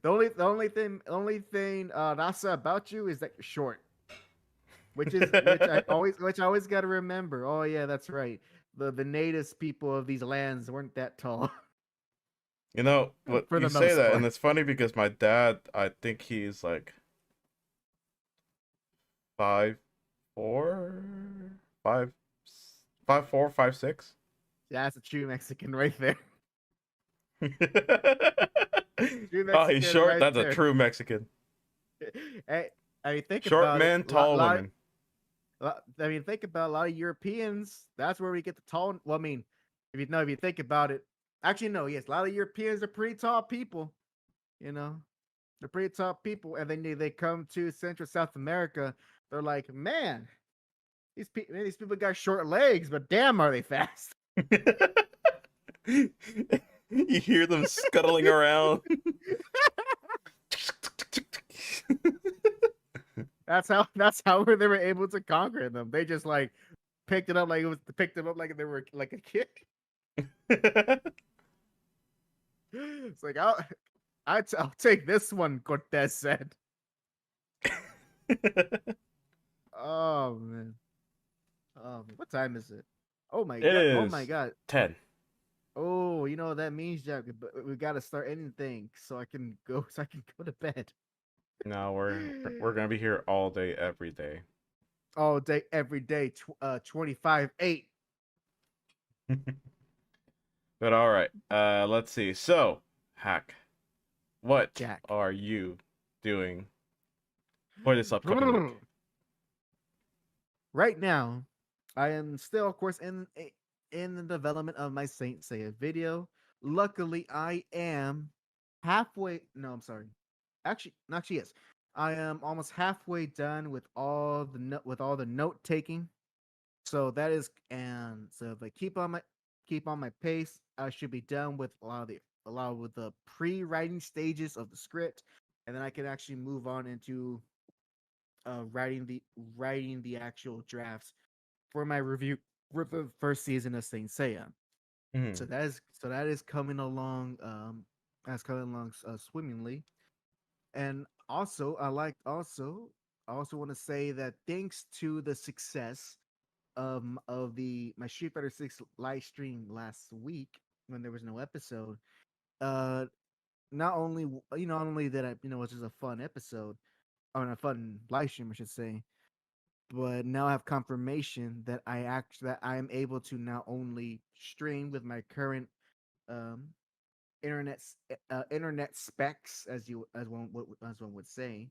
The only thing Asa about you is that you're short, which I always got to remember. Oh yeah, that's right. The native people of these lands weren't that tall. You know what, For you the say most that, and part. it's funny because my dad, I think he's like 5'4", 5, 5'4", 5'6". That's a true Mexican right there. True Oh, he's Mexican short. right That's a there. true Mexican. I, I mean, think Short about it. men, tall women. I mean, think about a lot of Europeans. That's where we get the tall. Well, I mean, if you think about it, actually, no, yes, a lot of Europeans are pretty tall people. You know, they're pretty tall people, and then they come to Central South America. They're like, man, these people got short legs, but damn, are they fast? You hear them scuttling around. That's how they were able to conquer them. They just like picked them up like they were like a kid. It's like I'll take this one, Cortez said. Oh man. What time is it? Oh my It god. Oh my is god. 10. Oh, you know what that means, Jack. But we gotta start anything so I can go to bed. No, we're gonna be here all day, every day. All day, every day, 25/8. But all right, let's see. So, Hack, what Jack. are you doing for this upcoming week? Right now, I am still, of course, in the development of my Saint Seiya video. Luckily, I am halfway. No, I'm sorry. Actually, yes. I am almost halfway done with all the note taking. So that is, and so if I keep on my pace, I should be done with a lot with the pre-writing stages of the script, and then I can actually move on into writing the actual drafts for my review for the first season of Saint Seiya. Mhm. So that is coming along that's coming along swimmingly. And also I also want to say that thanks to the success of the my Street Fighter 6 live stream last week when there was no episode, uh not only that I it was just a fun episode or a fun live stream I should say, but now I have confirmation that I am able to not only stream with my current um internet specs as one would say,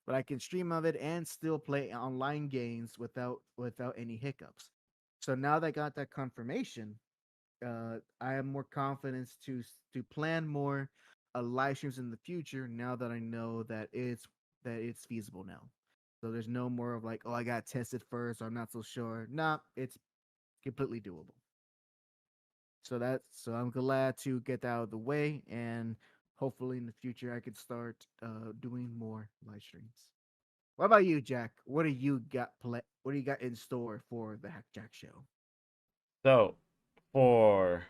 but I can stream of it and still play online games without any hiccups. So now that I got that confirmation, I have more confidence to plan more live streams in the future. Now that I know that it's feasible now, so there's no more of like, oh, I got tested first, or I'm not so sure. Nah, it's completely doable. So I'm glad to get that out of the way, and hopefully in the future I could start doing more live streams. What about you, Jack? What do you got in store for the Hack Jack show? So for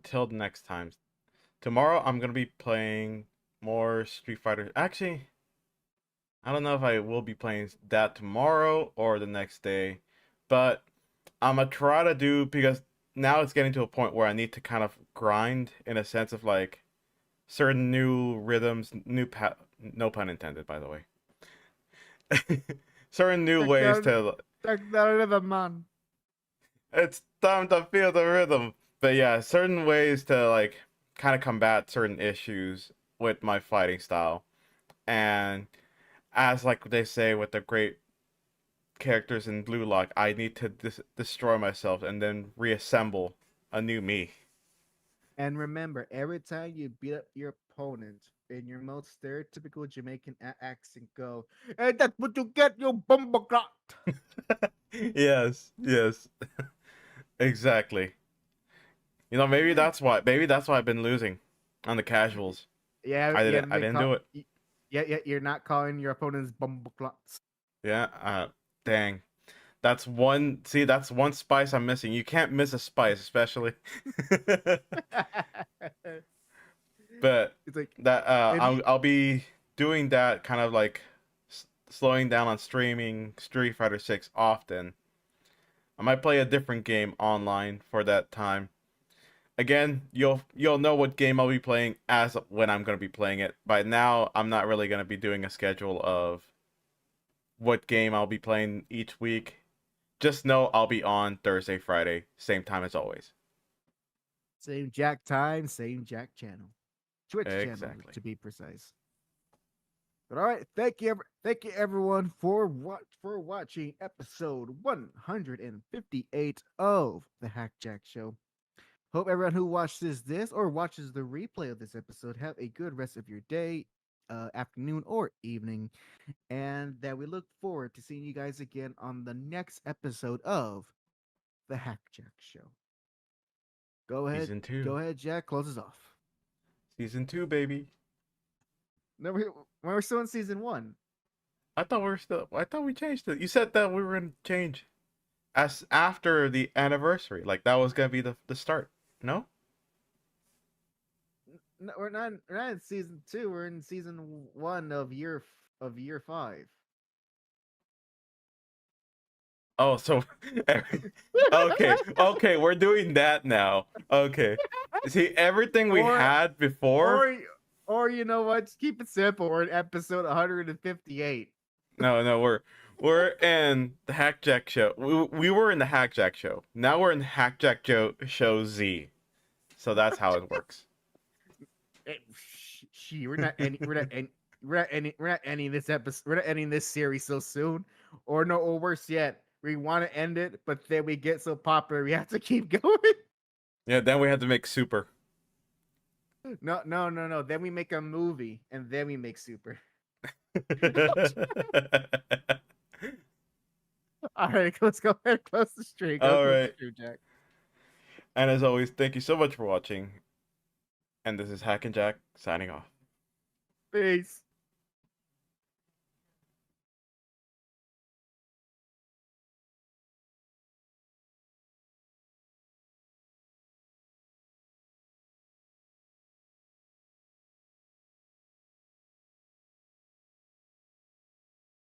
till the next time. Tomorrow I'm gonna be playing more Street Fighter. Actually, I don't know if I will be playing that tomorrow or the next day, but I'm gonna try to do because now it's getting to a point where I need to kind of grind in a sense of like certain new rhythms, no pun intended, by the way. Certain new Check ways that, to. check that rhythm, man. It's time to feel the rhythm. But yeah, certain ways to like kind of combat certain issues with my fighting style. And as like they say with the great characters in Blue Lock, I need to destroy myself and then reassemble a new me. And remember, every time you beat up your opponent in your most stereotypical Jamaican accent, go, "Hey, that's what you get, you bumbleclot." Yes, yes, exactly. You know, maybe that's why I've been losing on the casuals. Yeah, yeah, I didn't do it. yeah, yeah. You're not calling your opponents bumbleclots. Yeah, dang. That's one spice I'm missing. You can't miss a spice, especially. But It's like, that if you I'll be doing that kind of like slowing down on streaming Street Fighter 6 often. I might play a different game online for that time. Again, you'll know what game I'll be playing as when I'm going to be playing it. By now, I'm not really going to be doing a schedule of what game I'll be playing each week. Just know I'll be on Thursday, Friday, same time as always. same Jack time, same Jack channel, Twitch channel Exactly. to be precise. But all right, thank you everyone for watching episode 158 of the Hack Jack Show. Hope everyone who watches this or watches the replay of this episode have a good rest of your day, afternoon, or evening, and that we look forward to seeing you guys again on the next episode of the Hack Jack Show. Season 2. Go ahead, Jack. Close us off. Season 2, baby. No, we're still in season one. I thought we changed it. You said that we were going to change as after the anniversary. Like that was going to be the start. No? No, we're not in season two. We're in season one of year five. Oh, so okay, we're doing that now. Okay. See, everything we or had before. or or you know what? Just keep it simple. We're in episode 158. No, we're in the Hack Jack show. We were in the Hack Jack show. Now we're in Hack Jack show Z. So that's how it works. We're not ending this episode. We're not ending this series so soon. Or no, or worse yet, we want to end it, but then we get so popular we have to keep going. Yeah, then we had to make Super. No. Then we make a movie, and then we make Super. All right, let's go ahead and close the stream. Go All close right. the stream, Jack. And as always, thank you so much for watching. And this is Hack and Jack signing off. Peace.